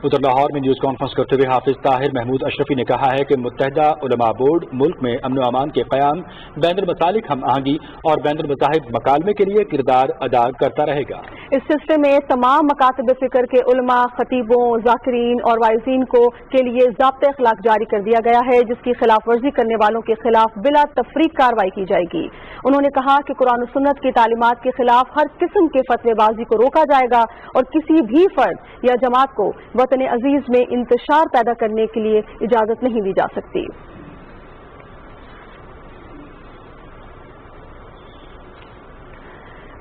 उधर लाहौर में न्यूज कॉन्फ्रेंस करते हुए हाफिज ताहिर महमूद अशरफी ने कहा है कि मुत्तहिदा उलमा बोर्ड मुल्क में अमन अमान के क़याम, बैनुल मसालिक हम आहंगी और बैनुल मज़ाहिब मकालमे के लिए किरदार अदा करता रहेगा। इस सिलसिले में तमाम मकातब फिक्र के उलमा, खतीबों, ज़ाकिरीन और वाइज़ीन के लिए ज़ाब्ते अखलाक जारी कर दिया गया है, जिसकी खिलाफ वर्जी करने वालों के खिलाफ बिला तफरीक कार्रवाई की जाएगी। उन्होंने कहा कि कुरान और सुन्नत की तालीमात के खिलाफ हर किस्म के फतवेबाजी को रोका जाएगा और किसी भी फर्द या जमात को वतन अजीज में इंतशार पैदा करने के लिए इजाजत नहीं दी जा सकती।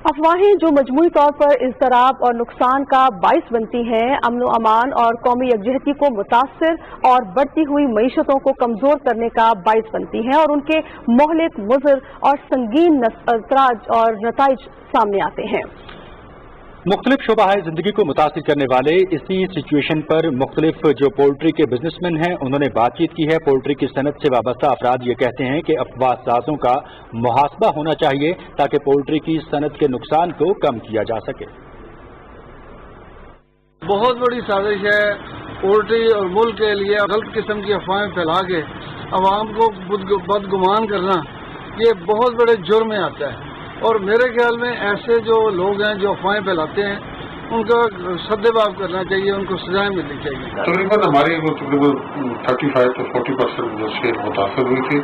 अफवाहें जो मजमूई तौर पर इज़्तिराब और नुकसान का बाइस बनती हैं, अमन व अमान और कौमी यकजहती को मुतासिर और बढ़ती हुई मईशतों को कमजोर करने का बाइस बनती हैं और उनके मोहलिक, मुज़र और संगीन असरात और नताइज सामने आते हैं। मुख्तलिफ शोबाए जिंदगी को मुतासिर करने वाले इसी सिचुएशन पर मुख्तलिफ जो पोल्ट्री के बिजनेसमैन हैं उन्होंने बातचीत की है। पोल्ट्री की सनत से वाबस्ता अफराद ये कहते हैं कि अफवाह साजों का मुहासबा होना चाहिए ताकि पोल्ट्री की सनत के नुकसान को कम किया जा सके। बहुत बड़ी साजिश है पोल्ट्री और मुल्क के लिए गलत किस्म की अफवाहें फैला के अवाम को बदगुमान करना, ये बहुत बड़े जुर्म में आता है और मेरे ख्याल में ऐसे जो लोग हैं जो अफवाहें फैलाते हैं उनका सद्देबाब करना चाहिए, उनको सजाएं मिलनी चाहिए। तकरीबन हमारी वो तकरीबन 35 to 40% जो से मुतासर हुई थी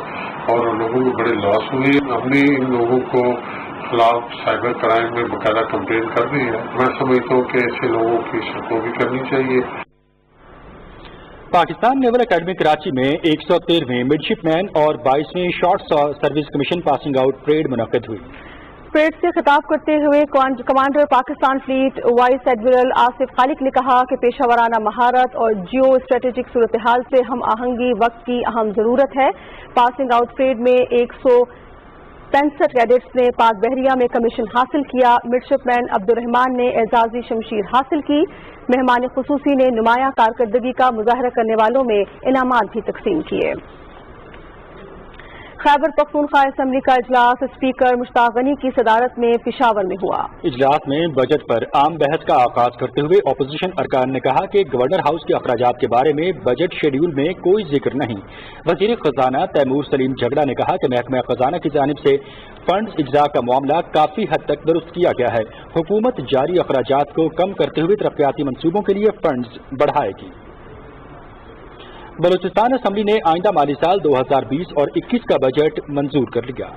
और लोगों को बड़े लॉस हुए। हमने इन लोगों को खिलाफ साइबर क्राइम में बाकायदा कंप्लेन कर दी है। मैं समझता हूँ कि ऐसे लोगों की सख्ती भी करनी चाहिए। पाकिस्तान नेवल अकेडमी कराची में 113वें मिडशिपमैन और 22वें short service commission passing out parade मुनक्किद हुई। परेड से खिताब करते हुए commander Pakistan fleet vice admiral Asif Khaliq ने कहा कि पेशावराना महारत और जियो स्ट्रेटेजिक सूरत हाल से हम आहंगी वक्त की अहम जरूरत है। पासिंग आउट परेड में 165 कैडेट्स ने पाक बहरिया में कमीशन हासिल किया। मिडशिपमैन अब्दुर्रहमान ने एजाजी शमशीर हासिल की। मेहमान खुसूसी ने नुमाया कारकर्दगी का मुजाहरा करने वालों में इनामात भी तकसीम किए। खैबर पख्तूनख्वा असम्बली का इजलास स्पीकर मुश्ताक गनी की सदारत में पेशावर में हुआ। इजलास में बजट पर आम बहस का आगाज करते हुए अपोजिशन अरकान ने कहा कि गवर्नर हाउस के अखराजात के बारे में बजट शेड्यूल में कोई जिक्र नहीं। वजीर खजाना तैमूर सलीम झगड़ा ने कहा कि महकमा खजाना की जानिब से फंड इजरा का मामला काफी हद तक दुरुस्त किया गया है। हुकूमत जारी अखराजात को कम करते हुए तरक्याती मंसूबों के लिए फंड्स बढ़ाएगी। बलूचिस्तान असम्बली ने आइंदा माली साल 2020 और 21 का बजट मंजूर कर लिया।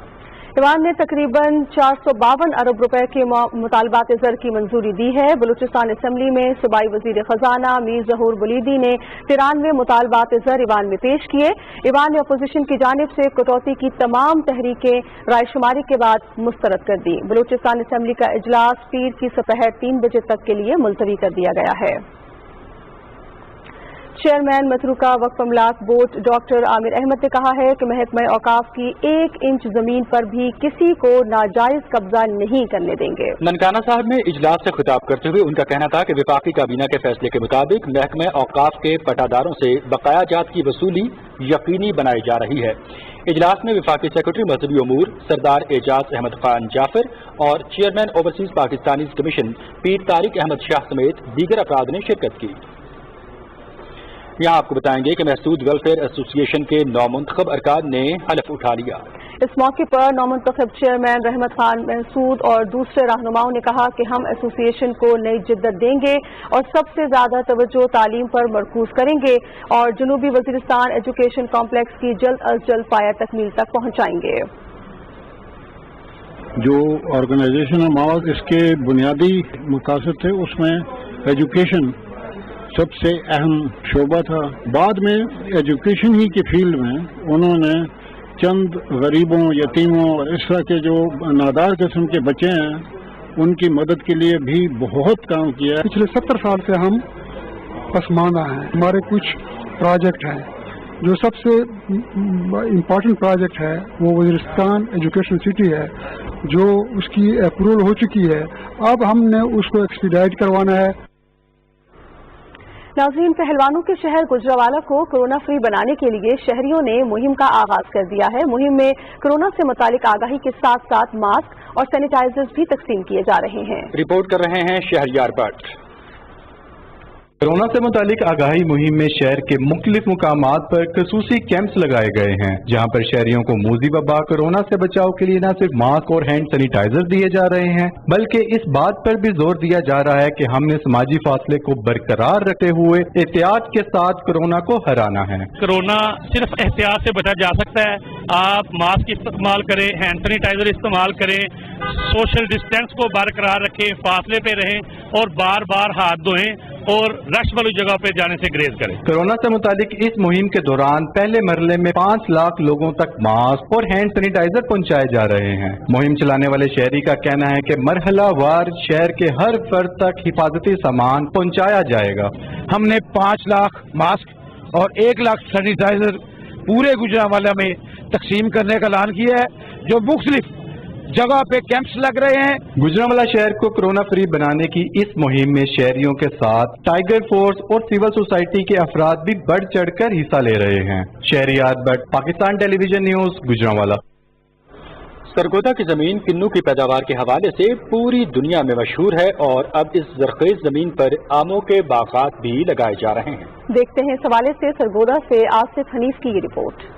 ईवान ने तकरीबन 452 अरब रुपए के मुतालबात ज़र की मंजूरी दी है। बलूचिस्तान असम्बली में सूबाई वजीर खजाना मीर जहूर बुलीदी ने 93 मुतालबात ज़र ईवान में पेश किए। ईवान ने अपोजिशन की जानिब से कटौती की तमाम तहरीकें रायशुमारी के बाद मुस्तरद कर दी। बलूचिस्तान असम्बली का इजलास पीर की दोपहर 3 बजे तक के लिए मुलतवी कर दिया गया है। चेयरमैन मतरूका वक्फ अमलाक बोर्ड डॉक्टर आमिर अहमद ने कहा है कि महकमा औकाफ की 1 इंच जमीन पर भी किसी को नाजायज कब्जा नहीं करने देंगे। ननकाना साहब में इजलास से खिताब करते हुए उनका कहना था कि वफाकी काबीना के फैसले के मुताबिक महकमा औकाफ के पटादारों से बकाया जात की वसूली यकीनी बनाई जा रही है। इजलास में वफाकी सेक्रेटरी मजहबी उमूर सरदार एजाज अहमद खान जाफर और चेयरमैन ओवरसीज पाकिस्तानी कमीशन पीर तारिक अहमद शाह समेत दीगर अफराद ने शिरकत की। यहाँ आपको बताएंगे कि महसूद वेलफेयर एसोसिएशन के नौमुंतखब अरकान ने हलफ उठा लिया। इस मौके पर नौमुंतखब चेयरमैन रहमत खान महसूद और दूसरे रहनुमाओं ने कहा कि हम एसोसिएशन को नई जिद्दत देंगे और सबसे ज्यादा तवज्जो तालीम पर मरकूज करेंगे और जनूबी वजीरिस्तान एजुकेशन कॉम्प्लेक्स की जल्द अज जल्द पाया तकमील तक पहुँचाएंगे। जो ऑर्गेनाइजेशन मावज इसके बुनियादी मकासद थे उसमें एजुकेशन सबसे अहम शोबा था। बाद में एजुकेशन ही की फील्ड में उन्होंने चंद गरीबों, यतीमों और इस तरह के जो नादार किस्म के बच्चे हैं उनकी मदद के लिए भी बहुत काम किया। पिछले 70 साल से हम पसमानदा हैं। हमारे कुछ प्रोजेक्ट हैं। जो सबसे इम्पोर्टेंट प्रोजेक्ट है वो वजीरिस्तान एजुकेशन सिटी है, जो उसकी अप्रूवल हो चुकी है। अब हमने उसको एक्सपीडाइट करवाना है। नाज़रीन, पहलवानों के शहर गुजरावाला को कोरोना फ्री बनाने के लिए शहरियों ने मुहिम का आगाज कर दिया है। मुहिम में कोरोना से मुतालिक आगाही के साथ साथ मास्क और सैनिटाइजर्स भी तकसीम किए जा रहे हैं। रिपोर्ट कर रहे हैं शहरयार भट्ट। कोरोना से मुतालिक आगाही मुहिम में शहर के मुख्तलिफ मुकामात पर खसूसी कैंप्स लगाए गए हैं, जहाँ पर शहरियों को मूजी वबा कोरोना से बचाव के लिए न सिर्फ मास्क और हैंड सैनिटाइजर दिए जा रहे हैं, बल्कि इस बात पर भी जोर दिया जा रहा है कि हमने समाजी फासले को बरकरार रखते हुए एहतियात के साथ कोरोना को हराना है। कोरोना सिर्फ एहतियात से बचा जा सकता है। आप मास्क इस्तेमाल करें, हैंड सैनिटाइजर इस्तेमाल करें, सोशल डिस्टेंस को बरकरार रखें, फासले पे रहें और बार बार हाथ धोएं और रश वाली जगह पे जाने से ग्रेज करें। कोरोना से मुतालिक इस मुहिम के दौरान पहले मरले में 5 लाख लोगों तक मास्क और हैंड सैनिटाइजर पहुंचाए जा रहे हैं। मुहिम चलाने वाले शहरी का कहना है कि मरहला वार शहर के हर फर्द तक हिफाजती सामान पहुंचाया जाएगा। हमने 5 लाख मास्क और 1 लाख सैनिटाइजर पूरे गुजरांवाला में तकसीम करने का ऐलान किया है, जो मुख्तलिफ जगह पे कैंप्स लग रहे हैं। गुजरांवाला शहर को कोरोना फ्री बनाने की इस मुहिम में शहरियों के साथ टाइगर फोर्स और सिविल सोसाइटी के अफराद भी बढ़ चढ़कर हिस्सा ले रहे हैं। Shahryar Bhatt, Pakistan television news, Gujranwala. सरगोदा की जमीन किन्नू की पैदावार के हवाले से पूरी दुनिया में मशहूर है और अब इस जरखेज जमीन पर आमों के बागात भी लगाए जा रहे हैं। देखते हैं इस हवाले से सरगोदा से आसिफ हनीफ की ये रिपोर्ट।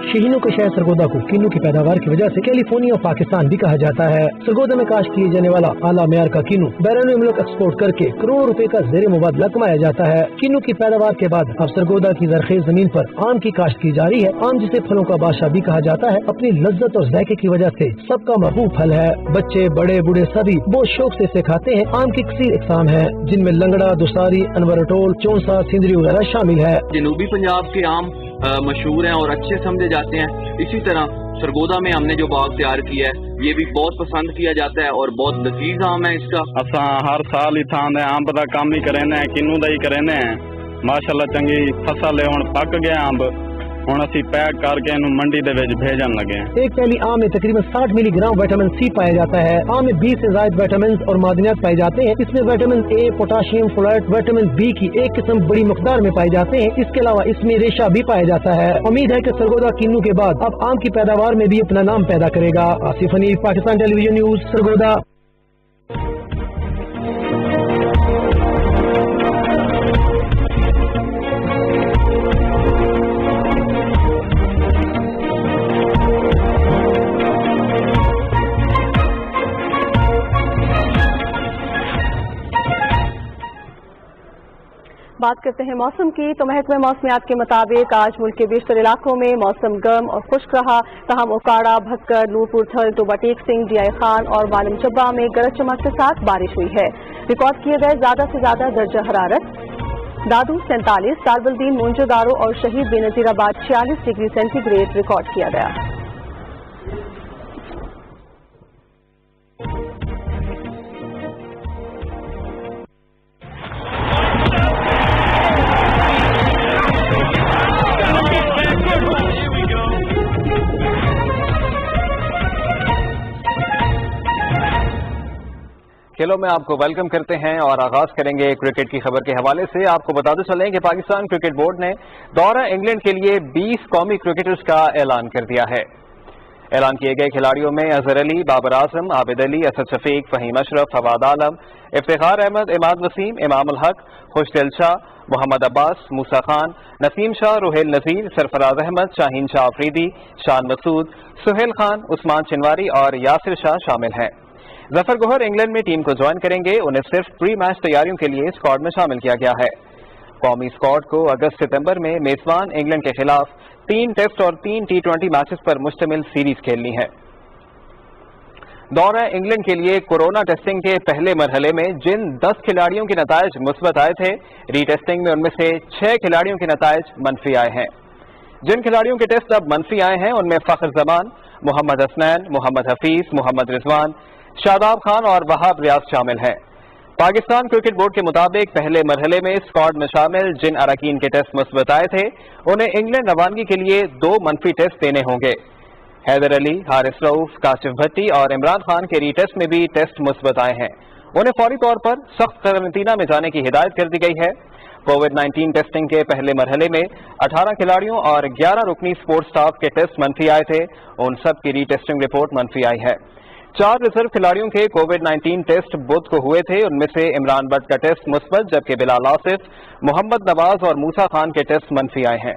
शहीनों के शहर सरगोदा को किन्नू की पैदावार की वजह से कैलिफोर्निया और पाकिस्तान भी कहा जाता है। सरगोदा में काश्त किए जाने वाला आला मेयार का किन्नू बैरून मुल्क एक्सपोर्ट करके करोड़ों रुपए का ज़ेर मुबादला कमाया जाता है। किन्नू की पैदावार के बाद अब सरगोदा की जरखेज जमीन पर आम की काश्त की जा रही है। आम जिसे फलों का बादशाह भी कहा जाता है, अपनी लज्जत और जायके की वजह से सबका महबूब फल है। बच्चे बड़े बूढ़े सभी बहुत शौक से इसे खाते हैं। आम की कसीर इकसाम है, जिनमें लंगड़ा, दुसारी, अनवरटोल, चौंसा, सिंदरी वगैरह शामिल है। जनूबी पंजाब के आम मशहूर हैं और अच्छे समझे जाते हैं। इसी तरह सरगोदा में हमने जो बाग तैयार किया है ये भी बहुत पसंद किया जाता है और बहुत लजीज आम है इसका। असा हर साल इत्थां दे आम दा काम ही करेंदे हैं, किन्नू दा ही करेंदे हैं। माशाअल्लाह चंगी फसल है, हुण पक गया अंब ਹੁਣ ਅਸੀਂ पैक करके इन्हू मंडी दे विच भेजन लगे हैं। एक थैली आम में तकरीबन 60 मिलीग्राम विटामिन सी पाया जाता है। आम में 20 से ज्यादा विटामिन और मादनियात पाए जाते हैं। इसमें vitamin A, potassium, folate, vitamin B की एक किस्म बड़ी मकदार में पाए जाते हैं। इसके अलावा इसमें रेशा भी पाया जाता है। उम्मीद है कि सरगोदा किन्नू के बाद अब आम की पैदावार में भी अपना नाम पैदा करेगा। Asif Hanif, Pakistan television news, Sargodha. बात करते हैं मौसम की, तो महकमे मौसमियात के मुताबिक आज मुल्क के बेशतर इलाकों में मौसम गर्म और खुश्क रहा। तहम ओकाड़ा, भक्कर, नूरपुर, थल, टोबा टेक सिंह, DI खान और मालूम चब्बा में गरज चमक के साथ बारिश हुई है। रिकॉर्ड किए गए ज्यादा से ज्यादा दर्जा हरारत दादू 47, दारुलदीन, मोइंजोदारो और शहीद बेनजीराबाद 46 डिग्री सेंटीग्रेड रिकॉर्ड किया गया। खेलों में आपको वेलकम करते हैं और आगाज करेंगे क्रिकेट की खबर के हवाले से। आपको बताते चलें कि पाकिस्तान क्रिकेट बोर्ड ने दौरा इंग्लैंड के लिए 20 कौमी क्रिकेटर्स का ऐलान कर दिया है। ऐलान किए गए खिलाड़ियों में अजहर अली, बाबर आजम, आबिद अली, असद शफीक, फहीम अशरफ, फवाद आलम, इफ्तिखार अहमद, इमाद वसीम, इमाम उल हक, खुशदिल शाह, मोहम्मद अब्बास, मूसा खान, नसीम शाह, रुहेल नजीर, सरफराज अहमद, शाहीन शाह अफरीदी, शान मसूद, सुहेल खान, उस्मान चिनवारी और यासिर शाह शामिल हैं। जफर गोहर इंग्लैंड में टीम को ज्वाइन करेंगे। उन्हें सिर्फ प्री मैच तैयारियों के लिए स्क्वाड में शामिल किया गया है। कौमी स्क्वाड को अगस्त सितंबर में मेजबान इंग्लैंड के खिलाफ 3 टेस्ट और 3 T20 मैचेस पर मुश्तमिल सीरीज खेलनी है। दौरा इंग्लैंड के लिए कोरोना टेस्टिंग के पहले मरहले में जिन 10 खिलाड़ियों के नताइज मुस्बत आए थे, रीटेस्टिंग में उनमें से 6 खिलाड़ियों के नताइज मनफी आए हैं। जिन खिलाड़ियों के टेस्ट अब मनफी आए हैं उनमें फखर जमान, मोहम्मद हसनैन, मोहम्मद हफीज, मोहम्मद रिजवान, शादाब खान और वहाब रियाज शामिल हैं। पाकिस्तान क्रिकेट बोर्ड के मुताबिक पहले मरहले में स्क्वाड में शामिल जिन अरकान के टेस्ट मुस्बत आए थे उन्हें इंग्लैंड रवानगी के लिए 2 मनफी टेस्ट देने होंगे। हैदर अली, हारिस रऊफ, काशिफ भट्टी और इमरान खान के रीटेस्ट में भी टेस्ट मुस्बत आए हैं। उन्हें फौरी तौर पर सख्त क्वारंटीना में जाने की हिदायत कर दी गई है। कोविड-19 टेस्टिंग के पहले मरहले में 18 खिलाड़ियों और 11 रुकनी स्पोर्ट्स स्टाफ के टेस्ट मनफी आए थे। उन सब की रीटेस्टिंग रिपोर्ट मनफी आई है। 4 रिजर्व खिलाड़ियों के कोविड-19 टेस्ट बुध को हुए थे। उनमें से इमरान बट का टेस्ट मुस्बत, जबकि बिलाल आसिफ, मोहम्मद नवाज और मूसा खान के टेस्ट मनफी आए हैं।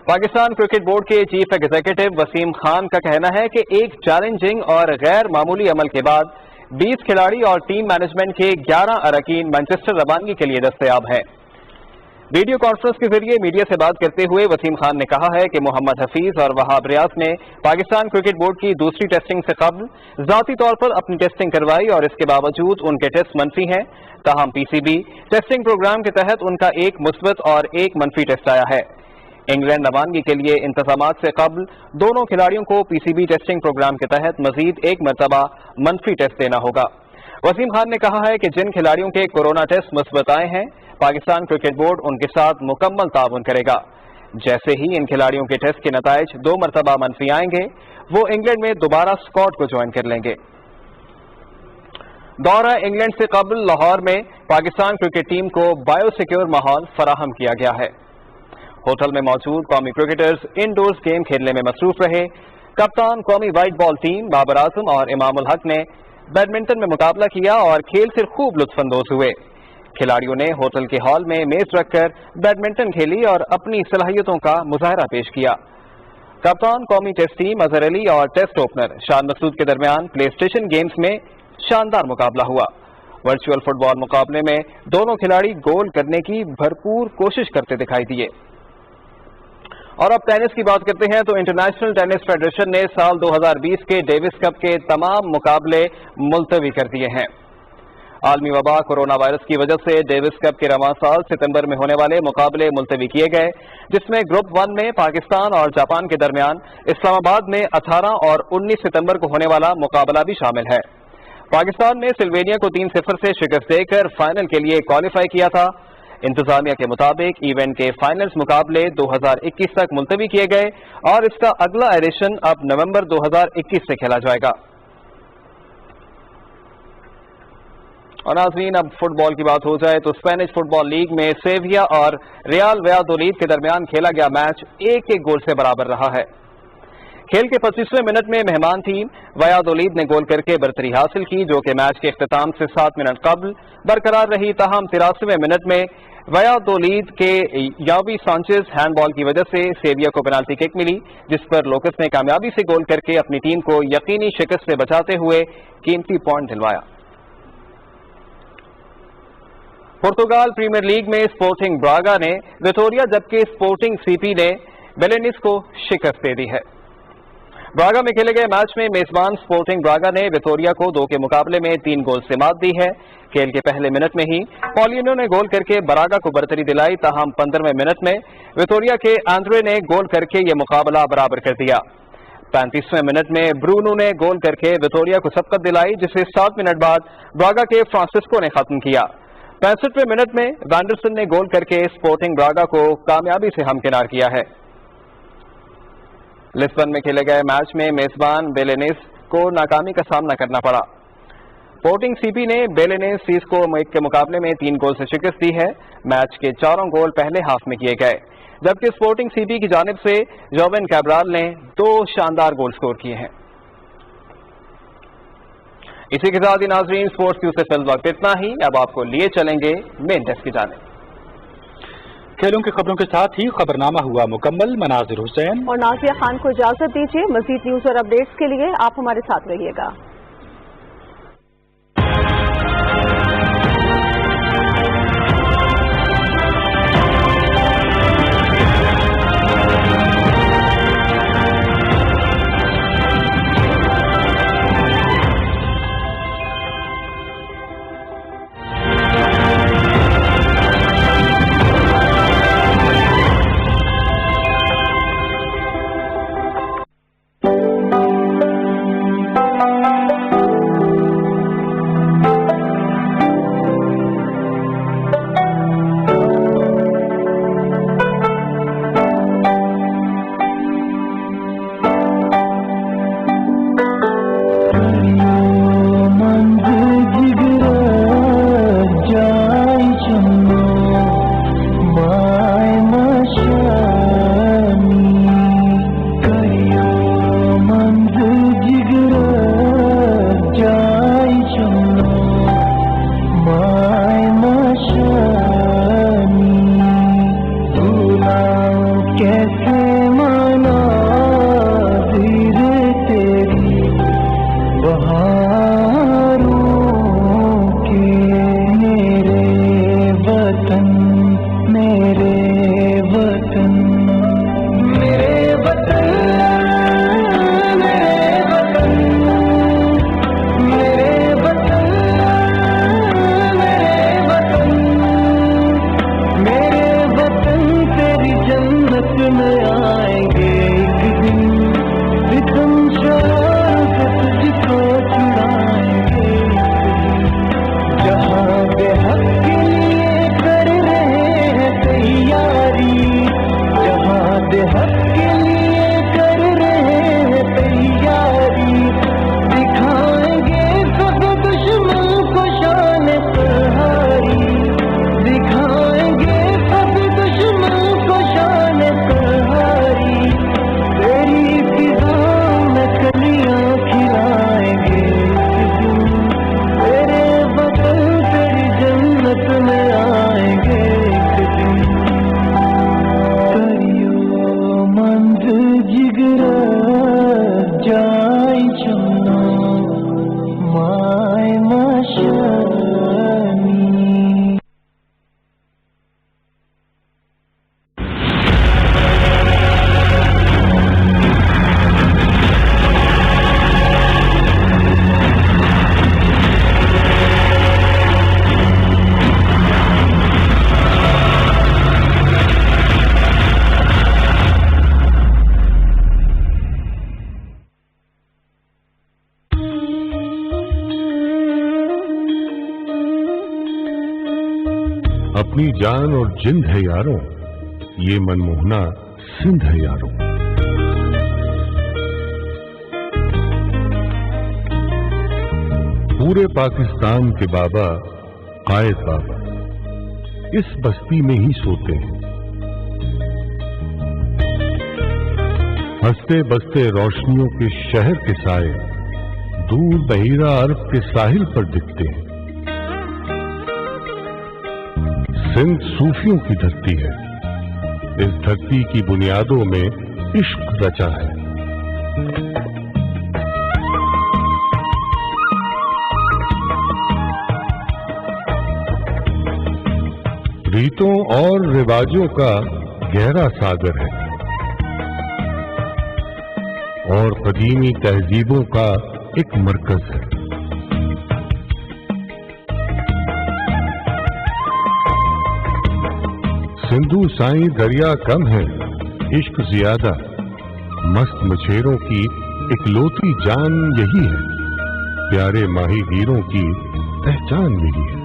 पाकिस्तान क्रिकेट बोर्ड के चीफ एग्जीक्यूटिव वसीम खान का कहना है कि एक चैलेंजिंग और गैर मामूली अमल के बाद 20 खिलाड़ी और टीम मैनेजमेंट के 11 अरकान मैनचेस्टर रवानगी के लिए दस्तयाब हैं। वीडियो कॉन्फ्रेंस के जरिए मीडिया से बात करते हुए वसीम खान ने कहा है कि मोहम्मद हफीज और वहाब रियाज ने पाकिस्तान क्रिकेट बोर्ड की दूसरी टेस्टिंग से कबल जाती तौर पर अपनी टेस्टिंग करवाई और इसके बावजूद उनके टेस्ट मनफी हैं। ताहम PCB टेस्टिंग प्रोग्राम के तहत उनका एक मुस्बत और एक मनफी टेस्ट आया है। इंग्लैंड रवानगी के लिए इंतजामात से कबल दोनों खिलाड़ियों को PCB टेस्टिंग प्रोग्राम के तहत मजीद एक मरतबा मनफी टेस्ट देना होगा। वसीम खान ने कहा है कि जिन खिलाड़ियों के कोरोना टेस्ट मुस्बत आए हैं, पाकिस्तान क्रिकेट बोर्ड उनके साथ मुकम्मल ताउन करेगा। जैसे ही इन खिलाड़ियों के टेस्ट के नताइज 2 मरतबा मनफी आएंगे, वो इंग्लैंड में दोबारा स्क्वाड को ज्वाइन कर लेंगे। दौरा इंग्लैंड से कबल लाहौर में पाकिस्तान क्रिकेट टीम को बायोसिक्योर माहौल फराहम किया गया है। होटल में मौजूद कौमी क्रिकेटर्स इंडोर्स गेम खेलने में मसरूफ रहे। कप्तान कौमी white ball team Babar Azam और इमाम उल हक ने बैडमिंटन में मुकाबला किया और खेल से खूब लुत्फानंदोज हुए। खिलाड़ियों ने होटल के हॉल में मेज रखकर बैडमिंटन खेली और अपनी सलाहियतों का मुजाहरा पेश किया। कप्तान कौमी टेस्ट टीम अजहर अली और टेस्ट ओपनर शान मसूद के दरमियान प्ले स्टेशन गेम्स में शानदार मुकाबला हुआ। वर्चुअल फुटबॉल मुकाबले में दोनों खिलाड़ी गोल करने की भरपूर कोशिश करते दिखाई दिए। और अब टेनिस की बात करते हैं तो इंटरनेशनल टेनिस फेडरेशन ने साल 2020 के डेविस कप के तमाम मुकाबले मुलतवी कर दिए हैं। आलमी वबा कोरोना वायरस की वजह से डेविस कप के रवां साल सितंबर में होने वाले मुकाबले मुलतवी किए गए, जिसमें ग्रुप 1 में पाकिस्तान और जापान के दरमियान इस्लामाबाद में 18 और 19 सितंबर को होने वाला मुकाबला भी शामिल है। पाकिस्तान ने सिल्वेनिया को 3-0 से शिकस्त देकर फाइनल के लिए क्वालिफाई किया था। इंतजामिया के मुताबिक इवेंट के फाइनल्स मुकाबले 2021 तक मुलतवी किए गए और इसका अगला एडिशन अब नवंबर 2021 से खेला जाएगा। और नाज़रीन, अब फुटबॉल की बात हो जाए तो स्पेनिश फुटबॉल लीग में सेविया और रियल वैयादोलिद के दरमियान खेला गया मैच 1-1 गोल से बराबर रहा है। खेल के 25वें मिनट में मेहमान टीम वैयादोलिद ने गोल करके बरतरी हासिल की, जो कि मैच के इख्तिताम से 7 मिनट कबल बरकरार रही। ताहम 83वें मिनट में वैयादोलिद के यावी सांचेज हैंडबॉल की वजह से सेविया को पेनाल्टी किक मिली, जिस पर लोकस ने कामयाबी से गोल करके अपनी टीम को यकीनी शिकस्त से बचाते हुए कीमती पॉइंट दिलवाया। पुर्तगाल प्रीमियर लीग में स्पोर्टिंग ब्रागा ने विटोरिया जबकि स्पोर्टिंग सीपी ने बेलेनिस को शिकस्त दे दी है। ब्रागा में खेले गए मैच में मेजबान स्पोर्टिंग ब्रागा ने विटोरिया को 2 के मुकाबले में 3 गोल से मात दी है। खेल के पहले मिनट में ही पॉलिनो ने गोल करके ब्रागा को बरतरी दिलाई। ताहम 15वें मिनट में विटोरिया के आंद्रे ने गोल करके ये मुकाबला बराबर कर दिया। 35वें मिनट में ब्रूनो ने गोल करके विटोरिया को सबकत दिलाई, जिसे 7 मिनट बाद ब्रागा के फ्रांसिस्को ने खत्म किया। 65वें मिनट में वैंडरसन ने गोल करके स्पोर्टिंग ब्रागा को कामयाबी से हमकिनार किया है। लिस्बन में खेले गए मैच में मेजबान बेलेनिस को नाकामी का सामना करना पड़ा। स्पोर्टिंग सीपी ने बेलेनिस को के मुकाबले में 3 गोल से शिकस्त दी है। मैच के 4 गोल पहले हाफ में किए गए, जबकि स्पोर्टिंग सीपी की जानिब से जोवेन कैब्राल ने 2 शानदार गोल स्कोर किए हैं। इसी के साथ ही नाजरीन, स्पोर्ट्स न्यूज से फिल वक्त इतना ही। अब आपको लिए चलेंगे मेन डेस्क की जानिब। खेलों की खबरों के साथ ही खबरनामा हुआ मुकम्मल। मनाजिर हुसैन और नाजिया खान को इजाजत दीजिए। मजीद न्यूज और अपडेट्स के लिए आप हमारे साथ रहिएगा। अपनी जान और जिंद है यारों, ये मनमोहना सिंध है यारों। पूरे पाकिस्तान के बाबा कायद बाबा इस बस्ती में ही सोते हैं। हंसते बसते रोशनियों के शहर के साए दूर बहीरा अरब के साहिल पर दिखते हैं। सिंध सूफियों की धरती है, इस धरती की बुनियादों में इश्क रचा है। रीतों और रिवाजों का गहरा सागर है और कदीमी तहजीबों का एक मरकज है। सिंधु साई दरिया कम है, इश्क ज्यादा, मस्त मछेरों की इकलौती जान यही है, प्यारे माही हीरों की पहचान यही है।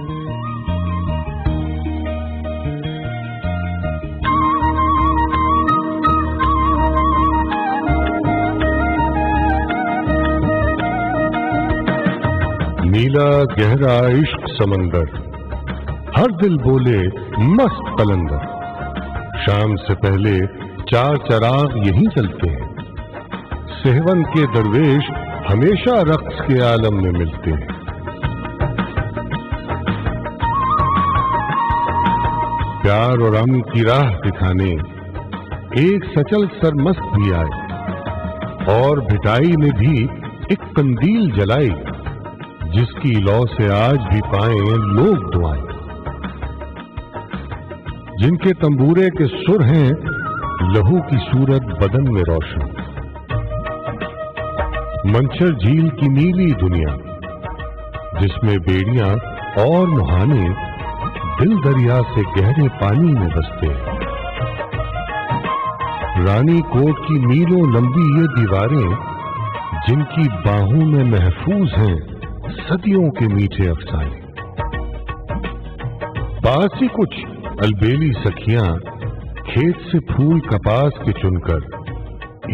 नीला गहरा इश्क समंदर, हर दिल बोले मस्त कलंदर, शाम से पहले चार चराग यहीं चलते हैं, सेहवन के दरवेश हमेशा रक्स के आलम में मिलते हैं। प्यार और अमन की राह दिखाने एक सचल सरमस्त भी आए और भिटाई में भी एक कंदील जलाई, जिसकी लौ से आज भी पाएं लोग दुआएं। जिनके तंबूरे के सुर हैं लहू की सूरत बदन में रोशन। मंचर झील की नीली दुनिया, जिसमें बेड़ियां और मुहाने दिल दरिया से गहरे पानी में बसते हैं। रानी कोट की मीलों लंबी ये दीवारें, जिनकी बाहों में महफूज हैं सदियों के मीठे अफसाने। पास ही कुछ अलबेली सखियां खेत से फूल कपास के चुनकर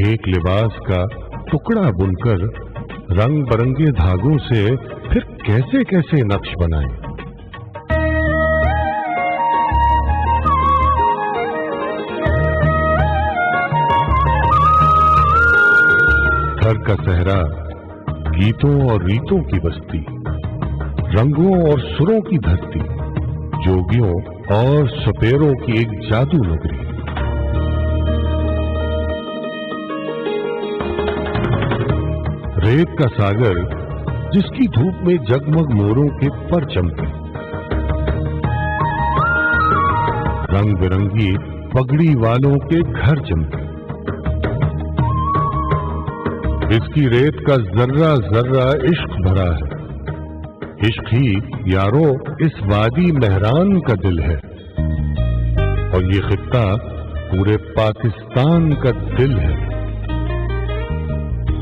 एक लिबास का टुकड़ा बुनकर रंग बरंगे धागों से फिर कैसे कैसे नक्श बनाएं। घर का सहरा गीतों और रीतों की बस्ती, रंगों और सुरों की धरती, जोगियों और सपेरों की एक जादू नगरी। रेत का सागर, जिसकी धूप में जगमग मोरों के पर चमके, रंग बिरंगी पगड़ी वालों के घर चमके। इसकी रेत का जर्रा जर्रा इश्क भरा है, इश्क ही यारों इस वादी मेहरान का दिल है, और ये खित्ता पूरे पाकिस्तान का दिल है।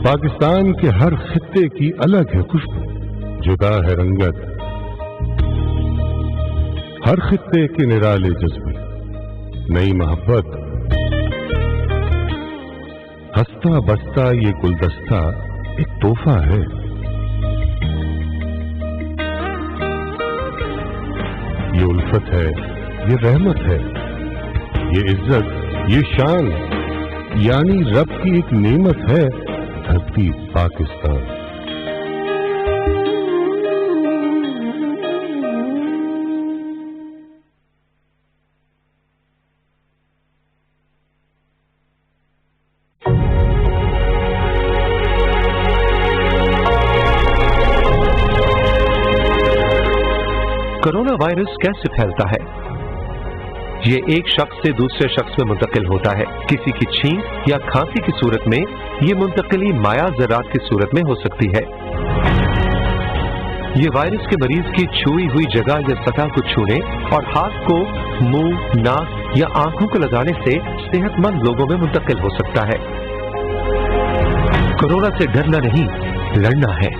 पाकिस्तान के हर खित्ते की अलग है खुशबू, जुदा है रंगत, हर खित्ते के निराले जज्बे, नई मोहब्बत। हंसता बसता ये गुलदस्ता एक तोहफा है। ये उल्फत है, ये रहमत है, ये इज्जत, ये शान, यानी रब की एक नेमत है धरती पाकिस्तान। कोरोना वायरस कैसे फैलता है? ये एक शख्स से दूसरे शख्स में मुंतकिल होता है। किसी की छींक या खांसी की सूरत में ये मुंतकिली माया ज़रात की सूरत में हो सकती है। ये वायरस के मरीज की छुई हुई जगह या सतह को छूने और हाथ को मुंह, नाक या आंखों को लगाने से सेहतमंद लोगों में मुंतकिल हो सकता है। कोरोना से डरना नहीं, लड़ना है।